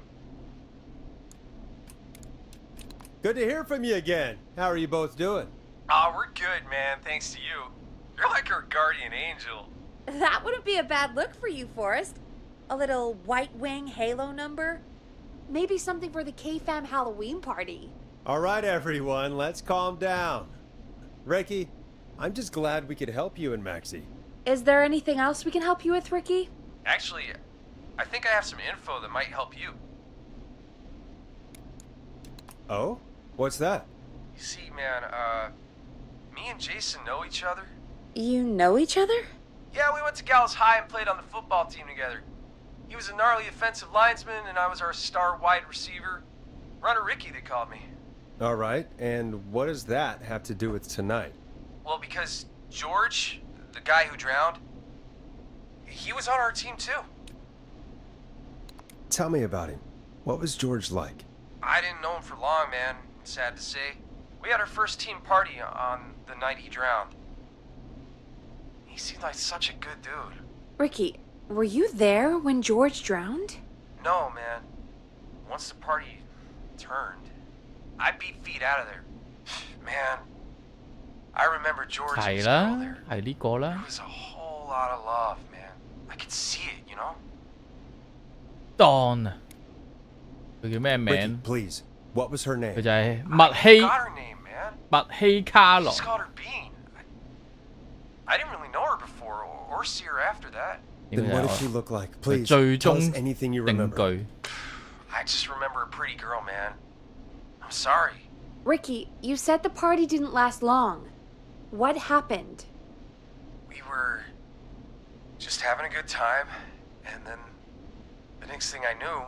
Good to hear from you again. How are you both doing? Oh, we're good, man, thanks to you. You're like our guardian angel. That wouldn't be a bad look for you, Forrest. A little White Wing Halo number? Maybe something for the K-Fam Halloween party. All right, everyone, let's calm down. Ricky, I'm just glad we could help you and Maxie. Is there anything else we can help you with, Ricky? Actually, I think I have some info that might help you. Oh? What's that? You see, man, me and Jason know each other. You know each other? Yeah, we went to Gallows High and played on the football team together. He was a gnarly offensive linesman, and I was our star wide receiver. Runner Ricky, they called me. All right, and what does that have to do with tonight? Well, because George, the guy who drowned, he was on our team too. Tell me about him. What was George like? I didn't know him for long, man, sad to say. We had our first team party on the night he drowned. He seemed like such a good dude. Ricky, were you there when George drowned? No, man. Once the party turned, I beat feet out of there. Man, I remember George and his girl there. 係呢個啦。 There was a whole lot of love, man. I could see it, you know? Dawn 佢叫咩 Ricky, 名？ please. What was her 佢 name? 就係麥希 Got her name, man. 麥希卡 I 羅。 just called her Bean. I didn't really know her before or see her after that. Then what did she look like? 佢 Please, 最 tell 終 us anything you 定 remember. 據。I just remember a pretty girl, man. I'm sorry. Ricky, you said the party didn't last long. What happened? We were just having a good time, and then the next thing I knew,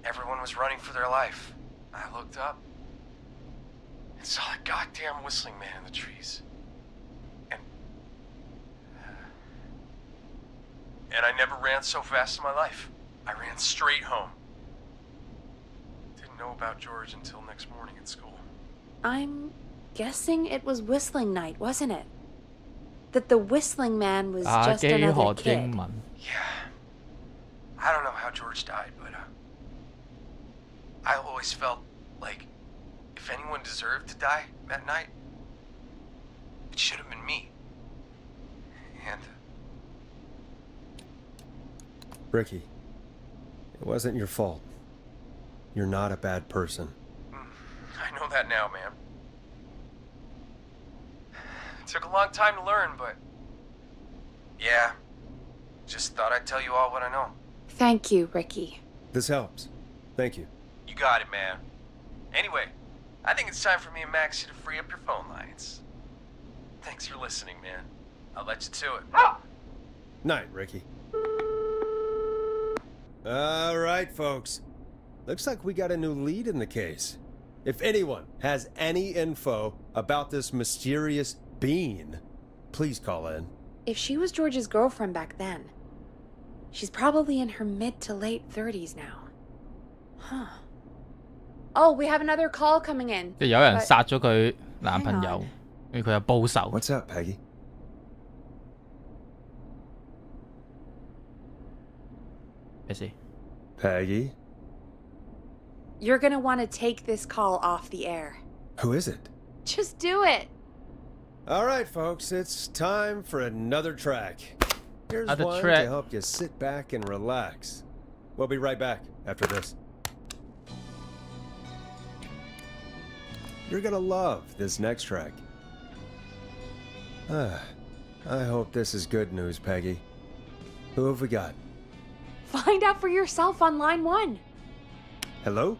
everyone was running for their life. I looked up and saw a goddamn whistling man in the trees. And I never ran so fast in my life. I ran straight home. Didn't know about George until next morning at school. I'm guessing it was whistling night, wasn't it? That the whistling man was just another kid. Yeah. I don't know how George died, but I always felt like if anyone deserved to die that night, it should have been me. And Ricky, it wasn't your fault. You're not a bad person. I know that now, man. It took a long time to learn, but yeah, just thought I'd tell you all what I know. Thank you, Ricky. This helps. Thank you. You got it, man. Anyway, I think it's time for me and Maxie to free up your phone lines. Thanks for listening, man. I'll let you to it. Night, Ricky. All right, folks. Looks like we got a new lead in the case. If anyone has any info about this mysterious being, please call in. If she was George's girlfriend back then, she's probably in her mid to late 30s now. Huh. Oh, we have another call coming in. 即係有人殺咗佢男朋友，跟住佢又報仇。 What's up, Peggy? Peggy? You're gonna want to take this call off the air. Who is it? Just do it. All right, folks, it's time for another track. Here's one to help you sit back and relax. We'll be right back after this. You're gonna love this next track. I hope this is good news, Peggy. Who have we got? Find out for yourself on line 1. Hello?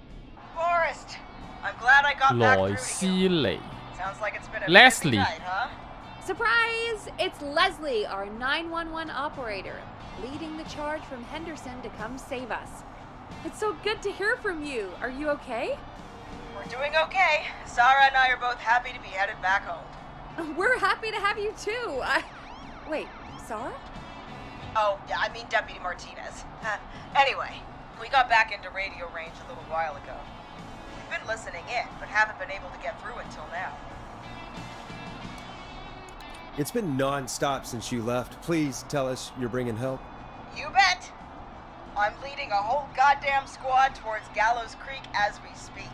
Forrest, I'm glad I got back through to you. Sounds like it's been a busy night, huh? Surprise! It's Leslie, our 911 operator, leading the charge from Henderson to come save us. It's so good to hear from you. Are you okay? We're doing okay. Sarah and I are both happy to be headed back home. We're happy to have you too. Wait, Sarah? Oh, yeah, I mean Deputy Martinez. Anyway, we got back into radio range a little while ago. We've been listening in, but haven't been able to get through until now. It's been non-stop since you left. Please tell us you're bringing help. You bet! I'm leading a whole goddamn squad towards Gallows Creek as we speak.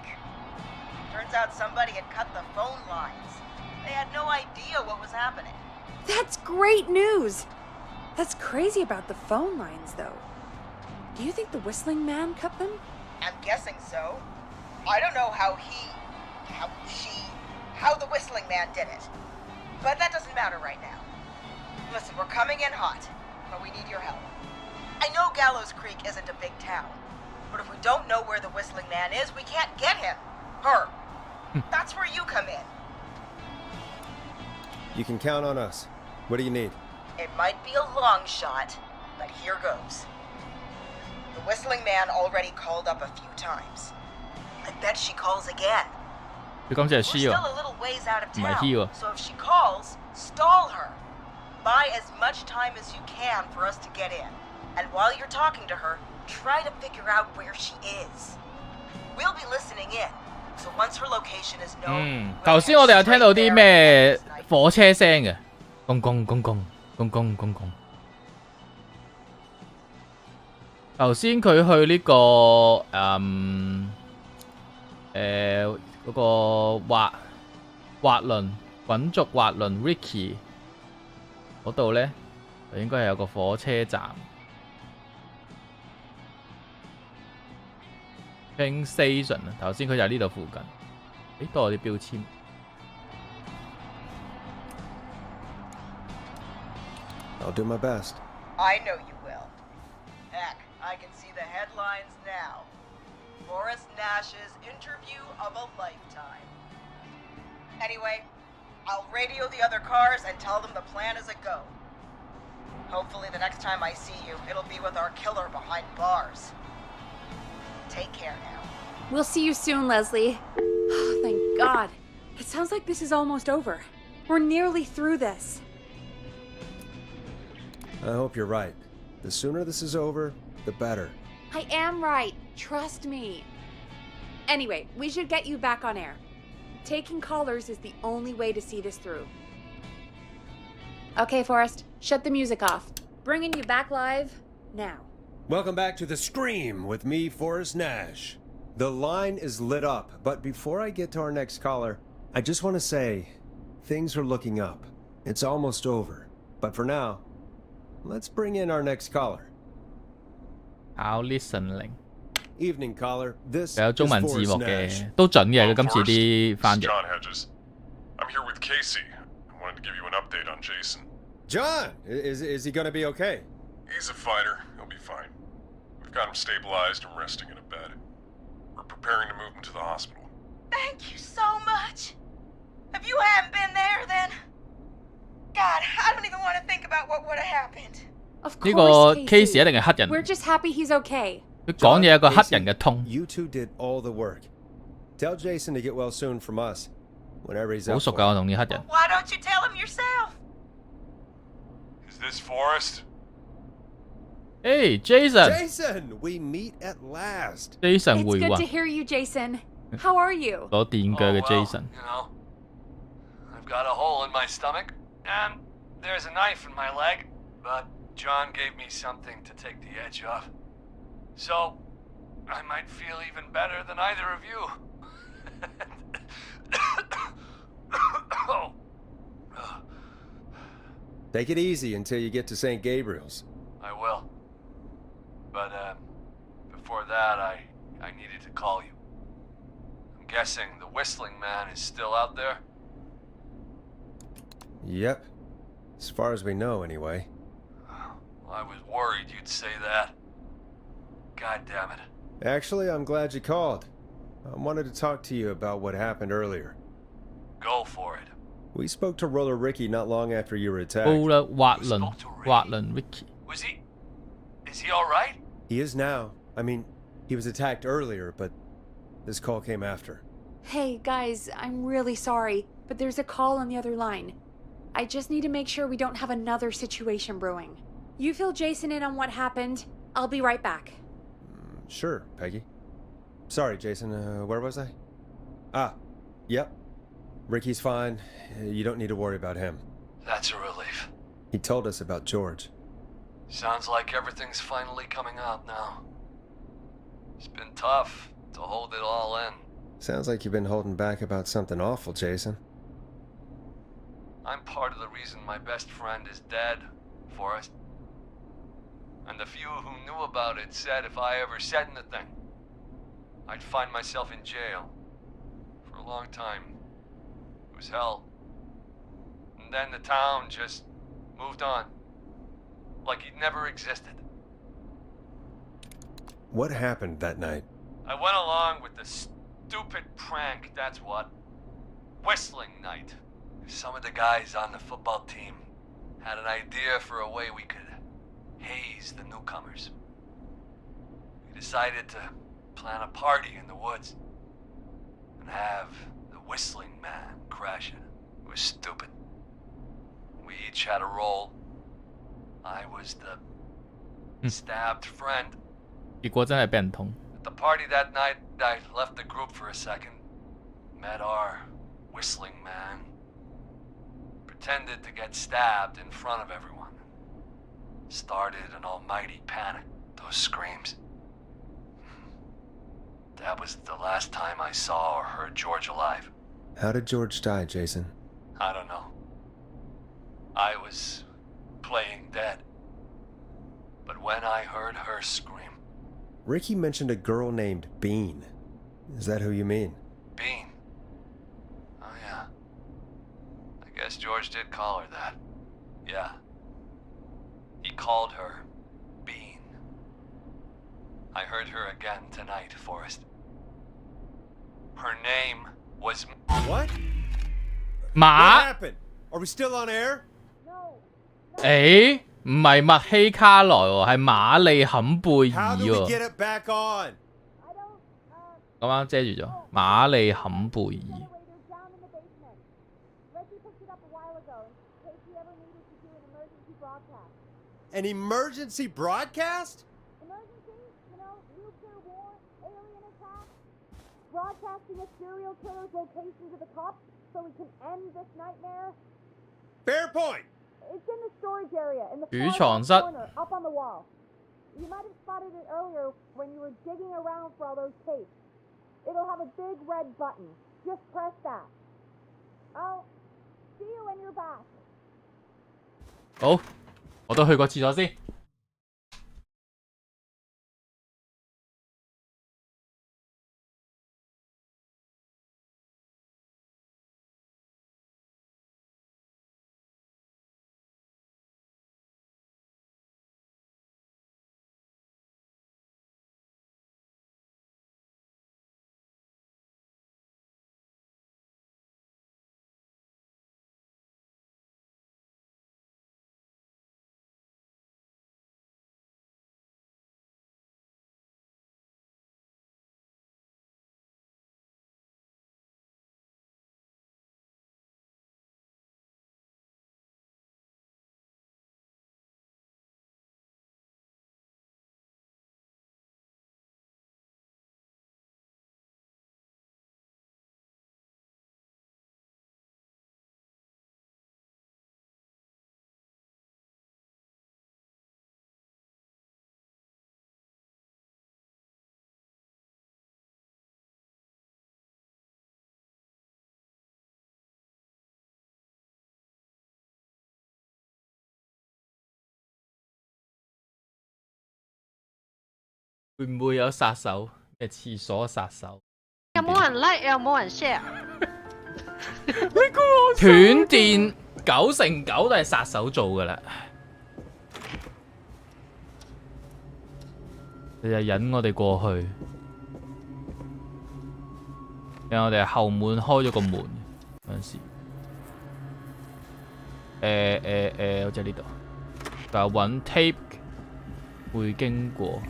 Turns out somebody had cut the phone lines. They had no idea what was happening. That's great news! That's crazy about the phone lines, though. Do you think the whistling man cut them? I'm guessing so. I don't know how the whistling man did it. But that doesn't matter right now. Listen, we're coming in hot, but we need your help. I know Gallows Creek isn't a big town, but if we don't know where the whistling man is, we can't get him. Her. That's where you come in. You can count on us. What do you need? It might be a long shot, but here goes. The whistling man already called up a few times. I bet she calls again. We're still a little ways out of town, so if she calls, stall her. Buy as much time as you can for us to get in. And while you're talking to her, try to figure out where she is. We'll be listening in, so once her location is known... 頭先我哋有聽到啲咩火車聲嘅，公公公公公公公公。頭先佢去呢個嗰個滑輪滾軸滑輪 Ricky 嗰度咧，就應該係有個火車站。Train Station 啊，頭先佢就喺呢度附近。誒，多咗啲標籤。I'll do my best. I know you will. Heck, I can see the headlines now. Forrest Nash's interview of a lifetime. Anyway, I'll radio the other cars and tell them the plan is a go. Hopefully the next time I see you, it'll be with our killer behind bars. Take care now. We'll see you soon, Leslie. Oh, thank God. It sounds like this is almost over. We're nearly through this. I hope you're right. The sooner this is over, the better. I am right. Trust me. Anyway, we should get you back on air. Taking callers is the only way to see this through. Okay, Forrest, shut the music off. Bringing you back live now. Welcome back to The Scream with me, Forrest Nash. The line is lit up, but before I get to our next caller, I just want to say, things are looking up. It's almost over. But for now, let's bring in our next caller. I'll listening. Evening caller. This 有中文字 is 幕 Forrest 嘅 Nash. 都準嘅，佢今次啲翻譯。 John Hedges. I'm here with Casey. I wanted to give you an update on Jason. John, is he going to be okay? He's a fighter. He'll be fine. We've got him stabilized and resting in a bed. We're preparing to move him to the hospital. Thank you so much. If you hadn't been there, then... God, I don't even want to think about what would have happened. Of 呢個 course, case 一定係黑人， We're just happy he's okay. 佢講嘢有個黑 Casey, 人嘅通， You two did all the work. Tell Jason to get well soon from us. Whenever he's 好 up 熟 for 㗎，我 it. 同啲黑人。 Why don't you tell him yourself? Is this Forrest? Hey Jason， Jason, we meet at last. Jason It's 回 good 魂 to，hear you, Jason. How are you? 攞電鋸嘅 Jason。 You know, I've got a hole in my stomach, and there's a knife in my leg, but John gave me something to take the edge off. So, I might feel even better than either of you. Oh. Take it easy until you get to St. Gabriel's. I will. But, before that, I needed to call you. I'm guessing the Whistling Man is still out there? Yep. As far as we know, anyway. I was worried you'd say that. God damn it. Actually, I'm glad you called. I wanted to talk to you about what happened earlier. Go for it. We spoke to Roller Ricky not long after you were attacked. 布啦滑輪滑輪 Ricky， Was he... Is he alright? He is now. I mean, he was attacked earlier, but this call came after. Hey, guys, I'm really sorry, but there's a call on the other line. I just need to make sure we don't have another situation brewing. You fill Jason in on what happened. I'll be right back. Sure, Peggy. Sorry, Jason. Where was I? Ah, yep. Ricky's fine. You don't need to worry about him. That's a relief. He told us about George. Sounds like everything's finally coming out now. It's been tough to hold it all in. Sounds like you've been holding back about something awful, Jason. I'm part of the reason my best friend is dead, Forrest. And the few who knew about it said if I ever said anything, I'd find myself in jail. For a long time. It was hell. And then the town just moved on. Like he'd never existed. What happened that night? I went along with the stupid prank, that's what. Whistling night. Some of the guys on the football team had an idea for a way we could haze the newcomers. We decided to plan a party in the woods and have the Whistling Man crash it. It was stupid. We each had a role. I was the stabbed friend. 結果真係俾人捅。 At the party that night, I left the group for a second. Met our Whistling Man. Pretended to get stabbed in front of everyone. Started an almighty panic. Those screams. That was the last time I saw or heard George alive. How did George die, Jason? I don't know. I was playing dead. But when I heard her scream... Ricky mentioned a girl named Bean. Is that who you mean? Bean? Oh yeah. I guess George did call her that. Yeah. He called her Bean. I heard her again tonight, Forrest. Her name was... What? 馬 happened? Are we still on air? 誒，唔係麥希卡萊喎，係瑪麗坎貝爾 How do we 喎。 get it back on? 咁啱遮住咗，瑪麗坎貝爾。An emergency broadcast? Broadcasting a serial killer's location to the cops so we can end this nightmare. Fair point. It's in the storage area in the 儲 far 藏 left 室 corner, up on the wall. You might have spotted it earlier when you were digging around for all those tapes. It'll have a big red button. Just press that. I'll see you when you're back. 好，我都去個廁所先。會唔會有殺手？咩廁所殺手？有冇人 like 又冇人 share？ 斷電9成9都係殺手做㗎啦。佢就引我哋過去，讓我哋後門開咗個門嗰陣時，好似喺呢度，就揾 tape 會經過。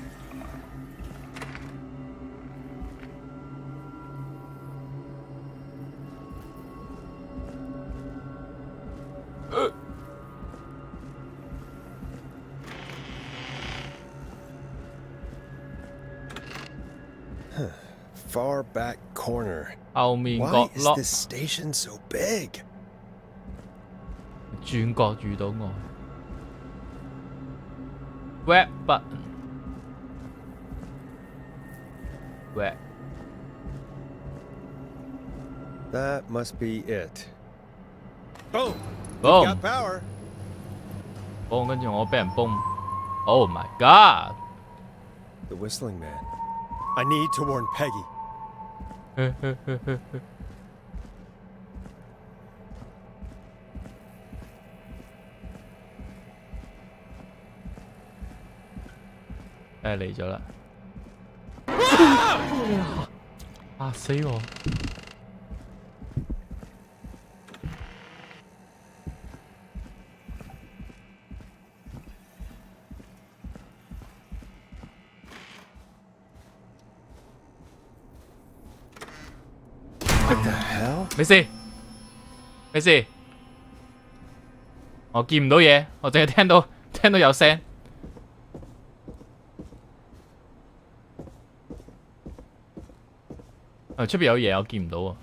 Far back corner. 後面角 Why is 落 this station so big? 轉角遇到我。Red button。Red。 That must be it. Boom! Boom. Got power. 崩，跟住我俾人崩。Oh my god！ The whistling man. I need to warn Peggy. 嚟咗啦！嚇死我！咩事？咩事？我見唔到嘢，我淨係聽到有聲。出邊有嘢，我見唔到喎。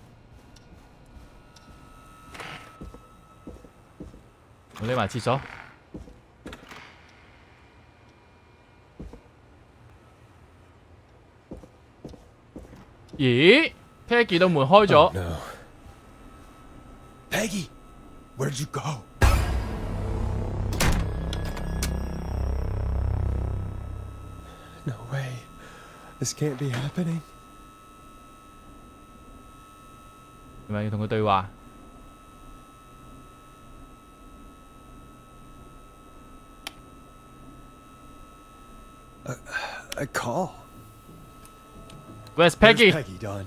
我匿埋廁所。咦 ？Peggy 道門開咗。Oh, no. Peggy, where'd you go? No way. This can't be happening. 係咪要同佢對話？A call. Where's Peggy? Peggy, Don?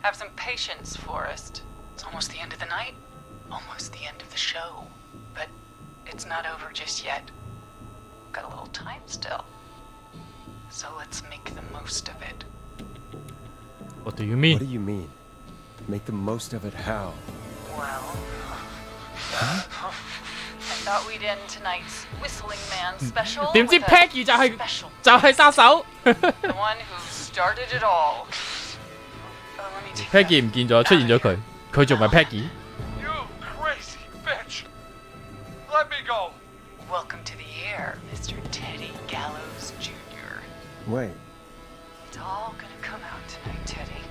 Have some patience, Forrest. It's almost the end of the night, almost the end of the show. But it's not over just yet. Got a little time still. So let's make the most of it. What do you mean? What do you mean? Make the most of it how? Well, I thought we'd end tonight's Whistling Man special 點知 with a Peggy 就係 special 殺手 the one who started it all. Let me take Peggy 唔見咗，出現咗佢，佢仲係 Peggy。 You crazy bitch! Let me go! Welcome to the air, Mr. Teddy Gallows Jr. Wait. It's all gonna come out tonight, Teddy.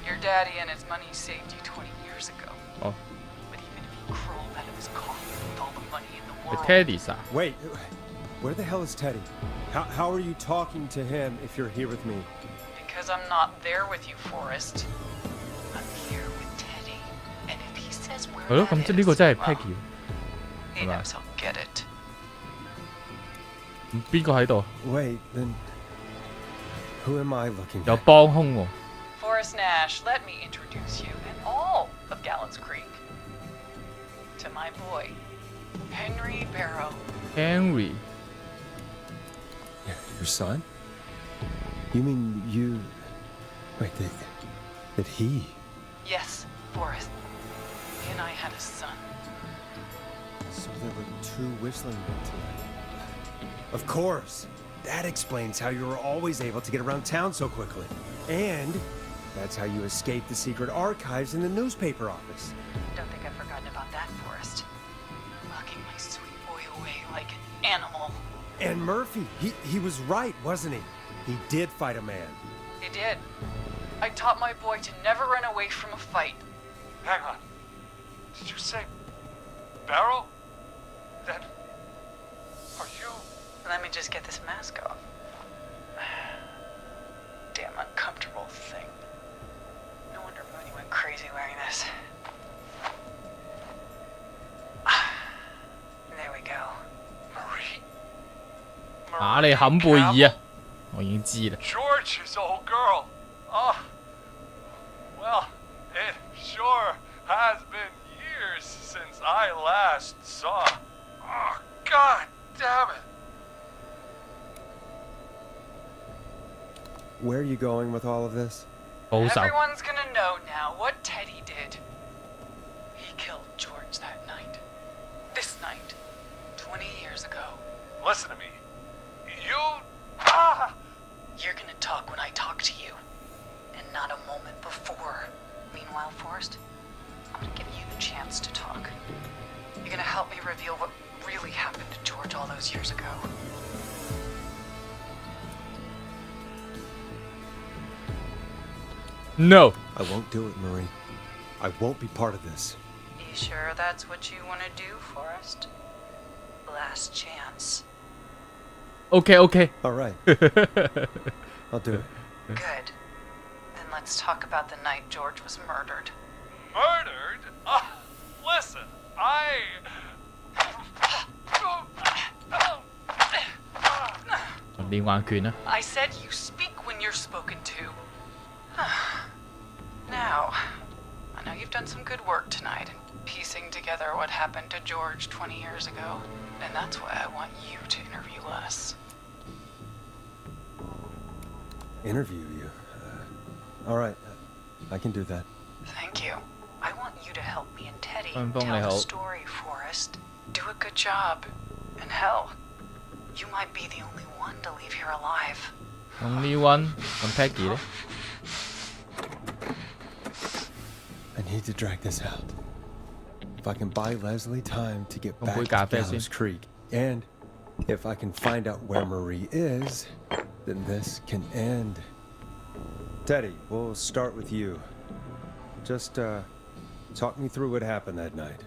Your daddy and his money saved you 20 years ago. Oh. But even if he crawled out of his coffin with all the money in the world... Teddy 啥 Wait. Where the hell is Teddy? How are you talking to him if you're here with me? Because I'm not there with you, Forrest. I'm here with Teddy. And if he says where 係咯， that 咁即係呢個真係 is, Peggy。 he knows I'll get it. 邊個喺度？ Wait, then who am I looking 有 at? 幫兇喎。 Forrest Nash, let me introduce you and all of Gallows Creek to my boy, Henry Barrow. Henry。 Your son? You mean you... Wait, that he... Yes, Forrest. He and I had a son. So there were two whistling men tonight. Of course. That explains how you were always able to get around town so quickly. And that's how you escaped the secret archives in the newspaper office. Don't think I've forgotten about that, Forrest. Locking my sweet boy away like an animal. And Murphy, he was right, wasn't he? He did fight a man. He did. I taught my boy to never run away from a fight. Hang on. Did you say Barrow? Then are you? Let me just get this mask off. Damn uncomfortable thing. No wonder Mooney went crazy wearing this. There we go. Marie? 打你冚貝爾啊！我已經知啦。 George's old girl. Oh, well, it sure has been years since I last saw. Oh, God damn it. Where are you going with all of this? 報仇。 Everyone's gonna know now what Teddy did. He killed George that night. This night. 20 years ago. Listen to me. You... You're gonna talk when I talk to you. And not a moment before. Meanwhile, Forrest, I'm gonna give you the chance to talk. You're gonna help me reveal what really happened to George all those years ago. No. I won't do it, Marie. I won't be part of this. You sure that's what you want to do, Forrest? Last chance. Okay. All right. I'll do it. Good. Then let's talk about the night George was murdered. Murdered? Listen, I... 連環拳啊！ I said you speak when you're spoken to. Now, I know you've done some good work tonight in piecing together what happened to George 20 years ago, and that's why I want you to interview us. Interview you? All right. I can do that. Thank you. I want you to help me and Teddy 分封你 tell 好 the story, Forrest. Do a good job. And hell, you might be the only one to leave here alive. Only one 咁 Peggy 咧？ I need to drag this out. If I can buy Leslie time to get back杯 to 咖啡 Gallows 先。 Creek, and if I can find out where Marie is, then this can end. Teddy, we'll start with you. Just, talk me through what happened that night.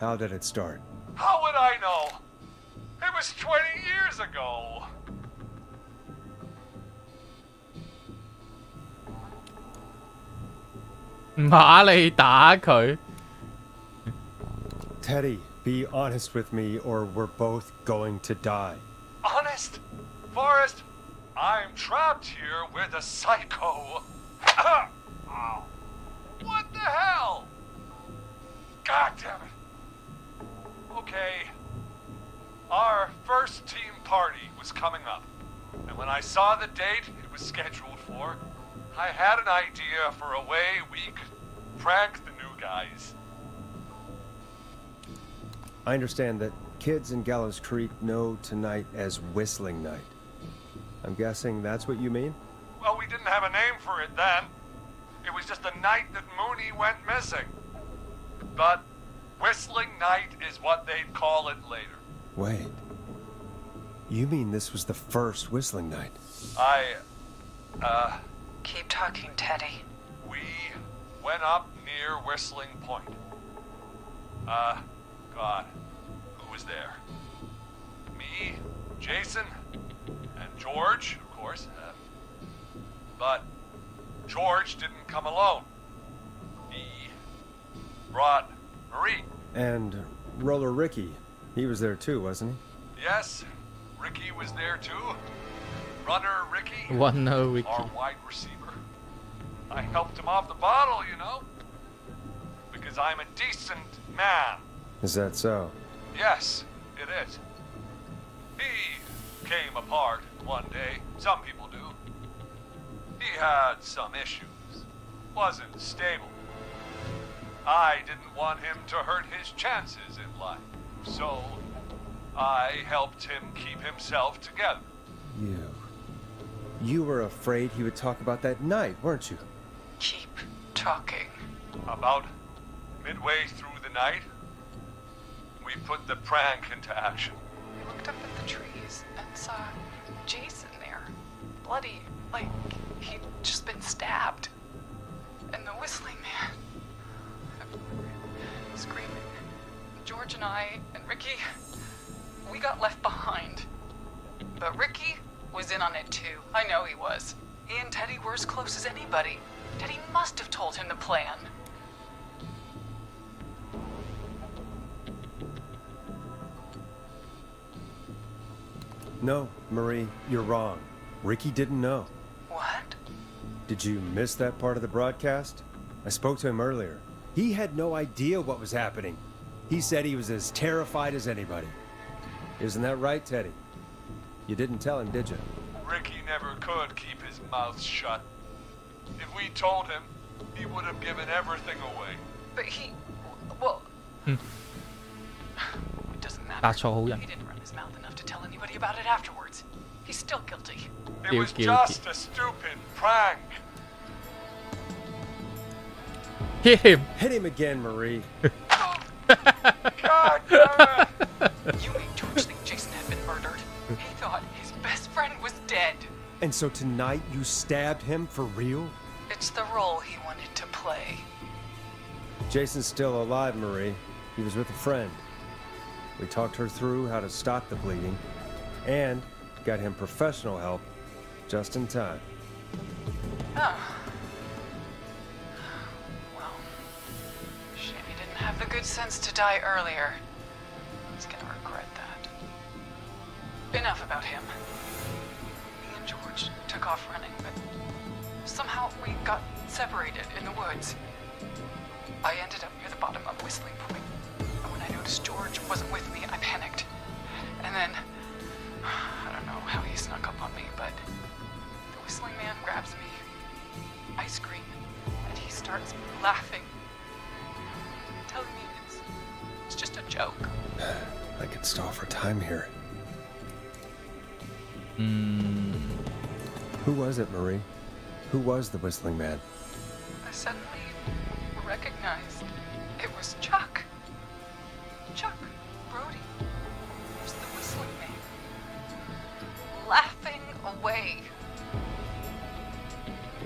How did it start? How would I know? It was 20 years ago. Teddy, be honest with me or we're both going to die. Honest? Forrest, I'm trapped here with a psycho. What the hell? God damn it. Okay. Our first team party was coming up. And when I saw the date it was scheduled for, I had an idea for a way we could prank the new guys. I understand that kids in Gallows Creek know tonight as Whistling Night. I'm guessing that's what you mean? Well, we didn't have a name for it then. It was just the night that Mooney went missing. But Whistling Night is what they'd call it later. Wait. You mean this was the first Whistling Night? Keep talking, Teddy. We went up near Whistling Point. God, who was there? Me, Jason, and George, of course. But George didn't come alone. He brought Marie. And Roller Ricky. He was there too, wasn't he? Yes, Ricky was there too. Runner Ricky. Ricky. Our wide receiver. I helped him off the bottle, you know. Because I'm a decent man. Is that so? Yes, it is. He came apart one day. Some people do. He had some issues. Wasn't stable. I didn't want him to hurt his chances in life. So, I helped him keep himself together. You were afraid he would talk about that night, weren't you? Keep talking. About midway through the night, we put the prank into action. I looked up at the trees and saw Jason there. Bloody, like he'd just been stabbed. And the Whistling Man screaming. George and I and Ricky, we got left behind. But Ricky was in on it too. I know he was. He and Teddy were as close as anybody. Teddy must have told him the plan. No, Marie, you're wrong. Ricky didn't know. What? Did you miss that part of the broadcast? I spoke to him earlier. He had no idea what was happening. He said he was as terrified as anybody. Isn't that right, Teddy? You didn't tell him, did you? Ricky never could keep his mouth shut. If we told him, he would have given everything away. But well... It doesn't matter. He didn't run his mouth enough to tell anybody about it afterwards. He's still guilty. It was just a stupid prank. Hit him. Hit him again, Marie. God damn it! You made George think Jason had been murdered. He thought his best friend was dead. And so tonight you stabbed him for real? It's the role he wanted to play. Jason's still alive, Marie. He was with a friend. We talked her through how to stop the bleeding and got him professional help just in time. Oh. Well, shame he didn't have the good sense to die earlier. He's gonna regret that. Enough about him. Me and George took off running, but somehow we got separated in the woods. I ended up near the bottom of Whistling Point. And when I noticed George wasn't with me, I panicked. And then, I don't know how he snuck up on me, but the Whistling Man grabs me. I scream, and he starts laughing, telling me it's just a joke. I could stall for time here. Who was it, Marie? Who was the Whistling Man? I suddenly recognized it was Chuck. Chuck Brody was the Whistling Man, laughing away.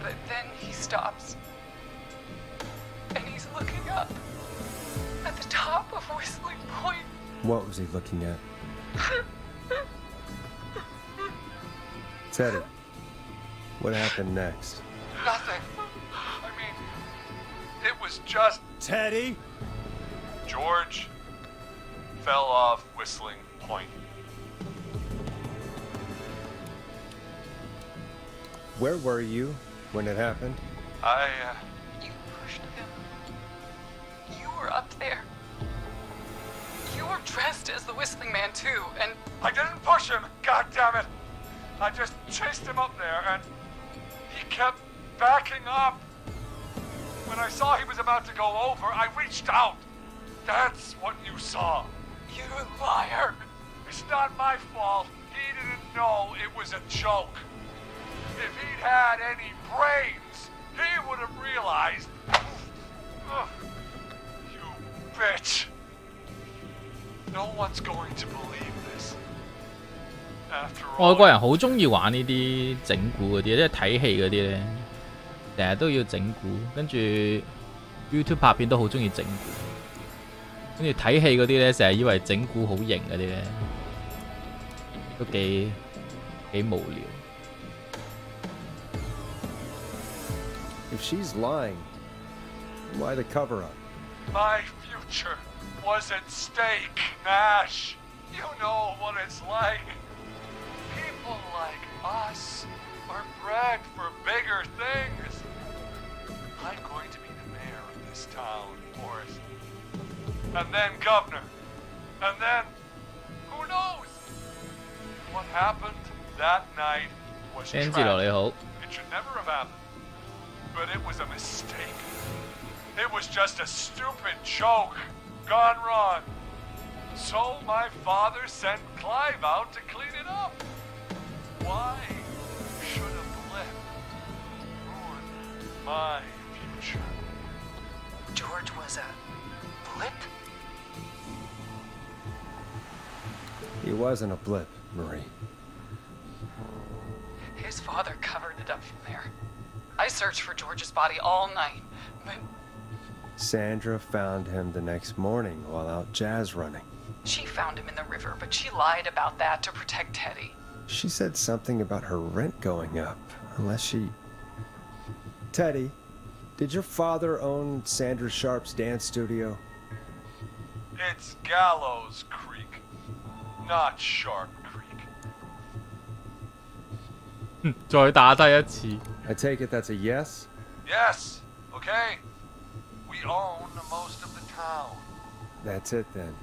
But then he stops, and he's looking up at the top of Whistling Point. What was he looking at? Teddy, what happened next? Nothing. I mean, it was just... Teddy? George fell off Whistling Point. Where were you when it happened? You pushed him. You were up there. You were dressed as the Whistling Man too, and I didn't push him, god damn it! I just chased him up there and he kept backing up. When I saw he was about to go over, I reached out. That's what you saw. you liar. It's not my fault. He didn't know it was a joke. If he'd had any brains, he would have realized. You bitch. No one's going to believe this. After all, 外國人好中意玩呢啲整蠱嗰啲，即係睇戲嗰啲咧，成日都要整蠱，跟住 YouTube 拍片都好中意整蠱，跟住睇戲嗰啲咧，成日以為整蠱好型嗰啲咧，都幾無聊。If she's lying, why the cover up? my future was at stake, Nash. You know what it's like. People like us are bred for bigger things. I'm going to be the mayor of this town, Forrest. And then governor. And then, who knows? What happened that night was tragic. 聽住落你好。 It should never have happened. But it was a mistake. It was just a stupid joke gone wrong. So my father sent Clive out to clean it up. Why should a blip ruin my future? George was a blip? He wasn't a blip, Marie. His father covered it up from there. I searched for George's body all night, but Sandra found him the next morning while out jazz running. she found him in the river, but she lied about that to protect Teddy. She said something about her rent going up, unless she... Teddy, did your father own Sandra Sharp's dance studio? It's Gallows Creek, not Sharp Creek. 再打低一次。 I take it that's a yes? Yes, okay. We own most of the town. That's it then.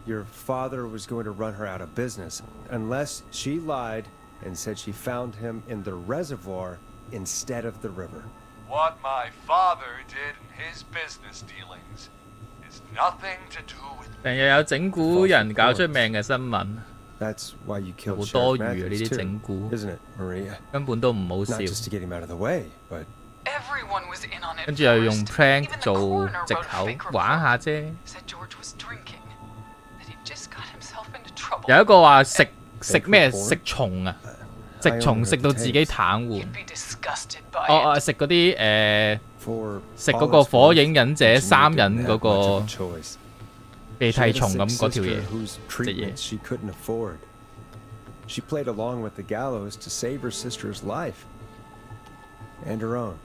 Your father was going to run her out of business, unless she lied and said she found him in the reservoir instead of the river. What my father did in his business dealings is nothing to do with 成日有整蠱人搞出命嘅新聞， That's why you killed 好 Sheriff 多餘啊！呢 Matthews 啲整 too, 蠱 isn't it, Maria? 根本都唔好笑 Not，just to get him out of the way, but Everyone was in on it. 跟住又用 first. prank Even the 做 coroner 藉 wrote a 口 fake 玩 report. 下啫。 Said George was drinking. That he just got himself into trouble. 有一個話食咩 report？食蟲啊，食蟲食到自己癱瘓。 You'd be disgusted by 哦 it. 食嗰啲 for 食 all 嗰個 its 火 worth, 影忍者 Virginia 三 didn't 忍 have 嗰 much of 個 a choice. 鼻 She had 涕 a 蟲 sick 咁嗰條 sister 嘢， whose 隻嘢 treatment。she couldn't afford. She played along with the gallows to save her sister's life and her own.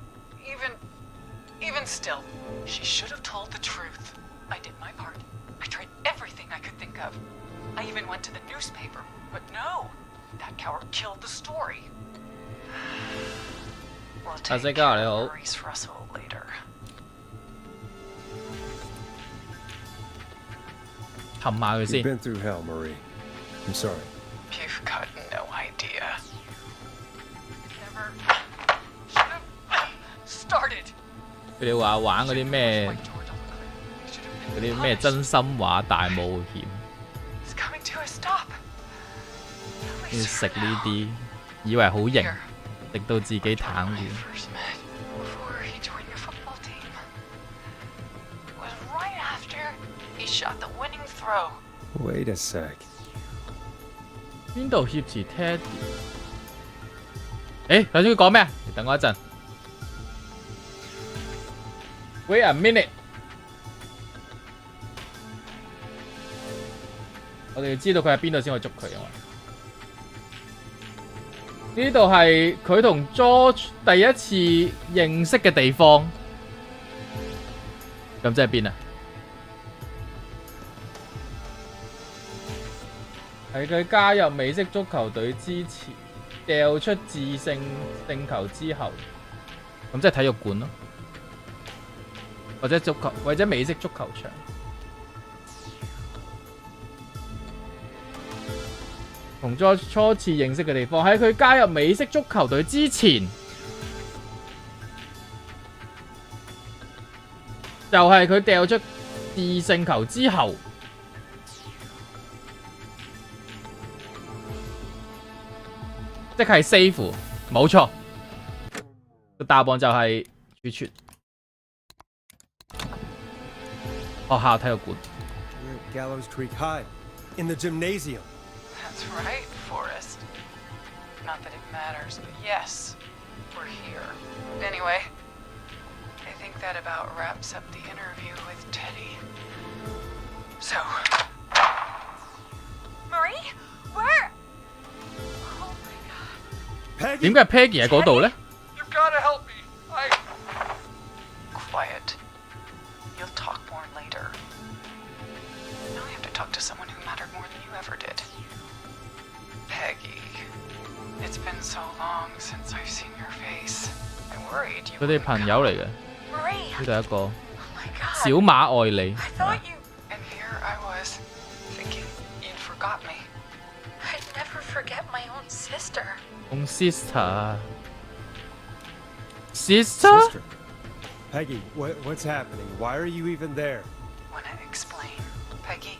Even still, she should have told the truth. I did my part. I tried everything I could think of. I even went to the newspaper, but no. That coward killed the story. We'll 阿 take 西 care 加你好 of， Maurice Russell later. 冚下佢 You've 先。 been through hell, Marie. I'm sorry. You've got no idea. Never should have started. 佢哋話玩嗰啲咩 Like George on the cliff. He should have 嗰 been 啲咩 punished. 真心話大冒險， It's coming to a stop. 要 Release 食 her 呢 now. 啲，以為好型， Here. 食到自己癱 When 瘓 we。first met, before he joined your football team, it was right after he shot the winning throw. Wait a sec. 邊度挾持 Teddy？ 誒，頭先佢講咩啊？你等我一陣。Wait a minute。我哋要知道佢喺邊度先可以捉佢啊嘛。呢度係佢同 George 第一次認識嘅地方。咁即係邊啊？喺佢加入美式足球隊之前。掉出致勝勝球之後，咁即係體育館咯，或者足球，或者美式足球場。同初次認識嘅地方喺佢加入美式足球隊之前，就係佢掉出致勝球之後。即係 save， 冇錯。個答案就係處處學校體育館。We're at Gallows Creek High, in the gymnasium. That's right, Forrest. Not that it matters, but yes, we're here. Anyway, I think that about wraps up the interview with Teddy. So, Marie, where? 點解 Peggy 喺嗰度咧 You gotta help me. Quiet. You'll talk more later. Now I have to talk to someone who mattered more than you ever did. Peggy. It's been so long since I've seen your face. I worried you. 佢哋朋友嚟嘅， Marie. 呢度一個 Oh my God. 小馬愛你。 I thought you. And here I was, thinking you'd forgot me. I'd never forget my own sister. Sister. Sister? Peggy, what's happening? Why are you even there? Wanna explain, Peggy?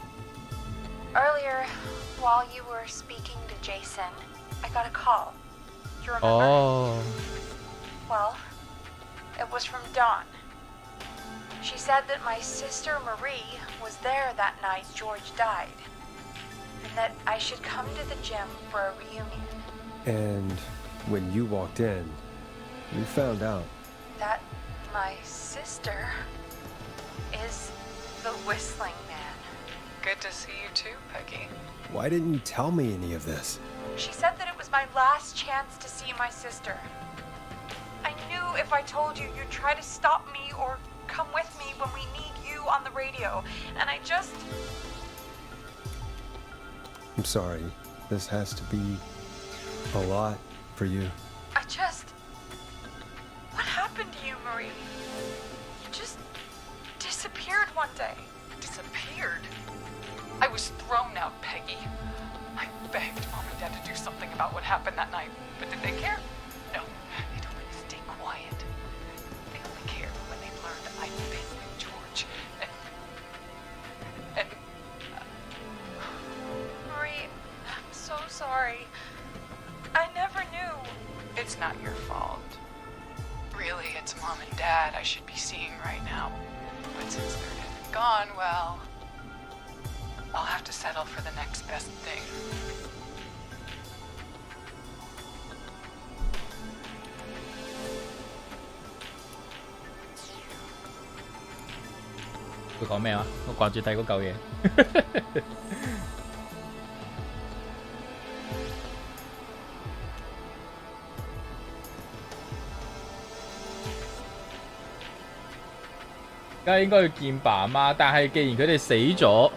Earlier, while you were speaking to Jason, I got a call. Do you remember? Oh. Well, it was from Dawn. She said that my sister Marie was there that night George died, and that I should come to the gym for a reunion. And when you walked in, you found out. That my sister is the Whistling Man. Good to see you too, Peggy. Why didn't you tell me any of this? She said that it was my last chance to see my sister. I knew if I told you, you'd try to stop me or come with me when we need you on the radio, and I just... I'm sorry. This has to be a lot for you. What happened to you, Marie? You just disappeared one day. Disappeared? I was thrown out, Peggy. I begged Mom and Dad to do something about what happened that night, but did they care? No, they told me to stay quiet. They only cared when they learned I'd been with George, and Marie, I'm so sorry. I never knew. It's not your fault. Really, it's Mom and Dad I should be seeing right now. But since they're dead and gone, well, I'll have to settle for the next best thing.佢講咩啊？我掛住睇嗰嚿嘢。梗係應該要見爸媽，但係既然佢哋死咗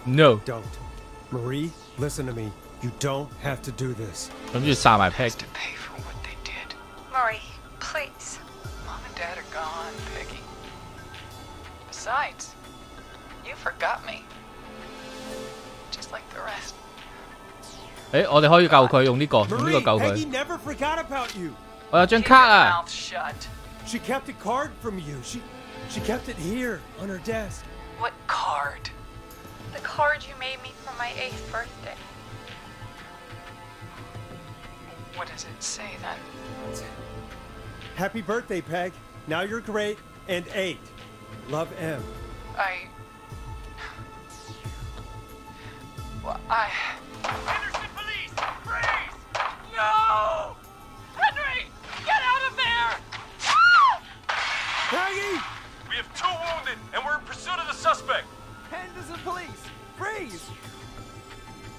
，No. Don't. Marie, listen to me. You don't have to do this. 諗住殺埋 Peg。 To pay for what they did. Marie, please. Mom and Dad are gone, Peggy. Besides, you forgot me. Just like the rest. 誒，我哋可以救佢用呢個，用呢個 Marie, 救 Peggy 佢。 never forgot about you. 我有張卡啊！ Mouth shut. She kept a card from you. She kept it here on her desk. What card? The card you made me for my 8th birthday. What does it say then? Happy birthday, Peg. Now you're great and 8. Love, M. Henderson police! Freeze! No! Henry! Get out of there! Peggy! We have 2 wounded, and we're in pursuit of the suspect. Henderson police! Freeze!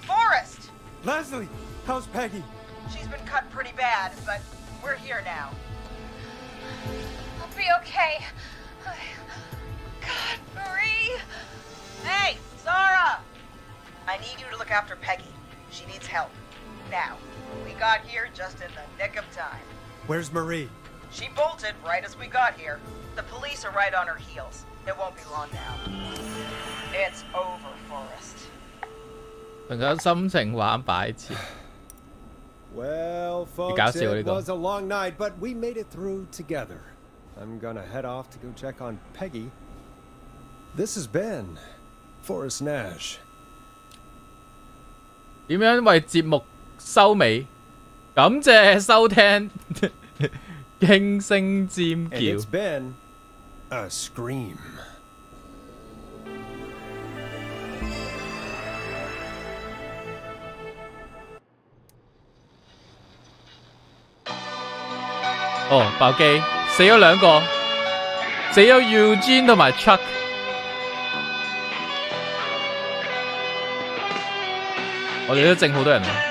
Forrest! Leslie, how's Peggy? She's been cut pretty bad, but we're here now. I'll be okay. God, Marie. Hey, Zara! I need you to look after Peggy. She needs help. Now, we got here just in the nick of time. Where's Marie? She bolted right as we got here. The police are right on her heels. It won't be long now. It's over, Forrest. 突然間心情玩擺設。 Well, folks, it was a long night, but we made it through together. I'm gonna head off to go check on Peggy. This has been Forrest Nash. 點樣為節目收尾？感謝收聽，驚聲尖叫。 And it's been a scream. 哦，爆機，死咗兩個，死咗 Eugene 同埋 Chuck。我哋都整好多人啊！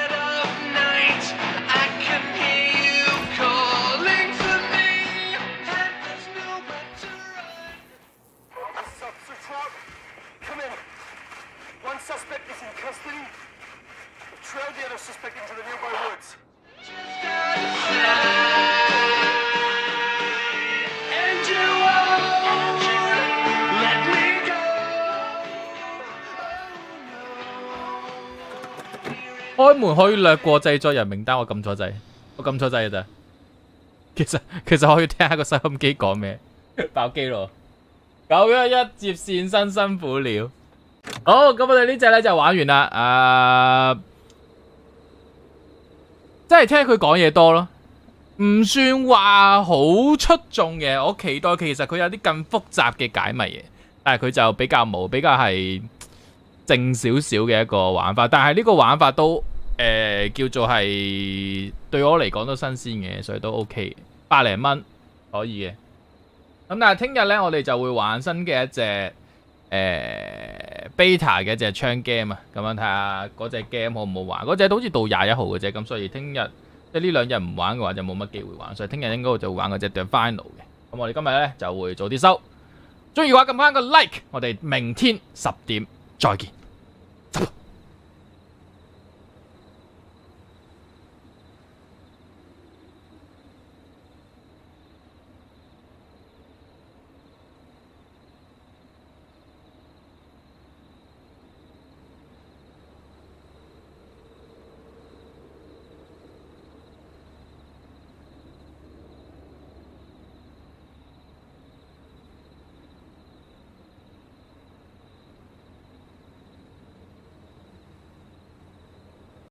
開門可以略過製作人名單，我撳錯掣，我撳錯掣咋。其實我要聽下個收音機講咩，爆機咯。911接線真辛苦了。好，咁我哋呢隻咧就玩完啦。真係聽佢講嘢多咯，唔算話好出眾嘅。我期待其實佢有啲更複雜嘅解謎嘢，但係佢就比較冇，比較係靜少少嘅一個玩法。但係呢個玩法都叫做係對我嚟講都新鮮嘅，所以都 OK， 百零蚊可以嘅。咁但係聽日咧，我哋就會玩新嘅一隻beta 嘅一隻槍 game 啊，咁樣睇下嗰隻 game 好唔好玩。嗰隻好似到21號嘅啫，咁所以聽日即係呢兩日唔玩嘅話就冇乜機會玩，所以聽日應該就會玩嗰隻 The Final 嘅。咁我哋今日咧就會早啲收。中意嘅話撳翻個 like， 我哋明天10點再見。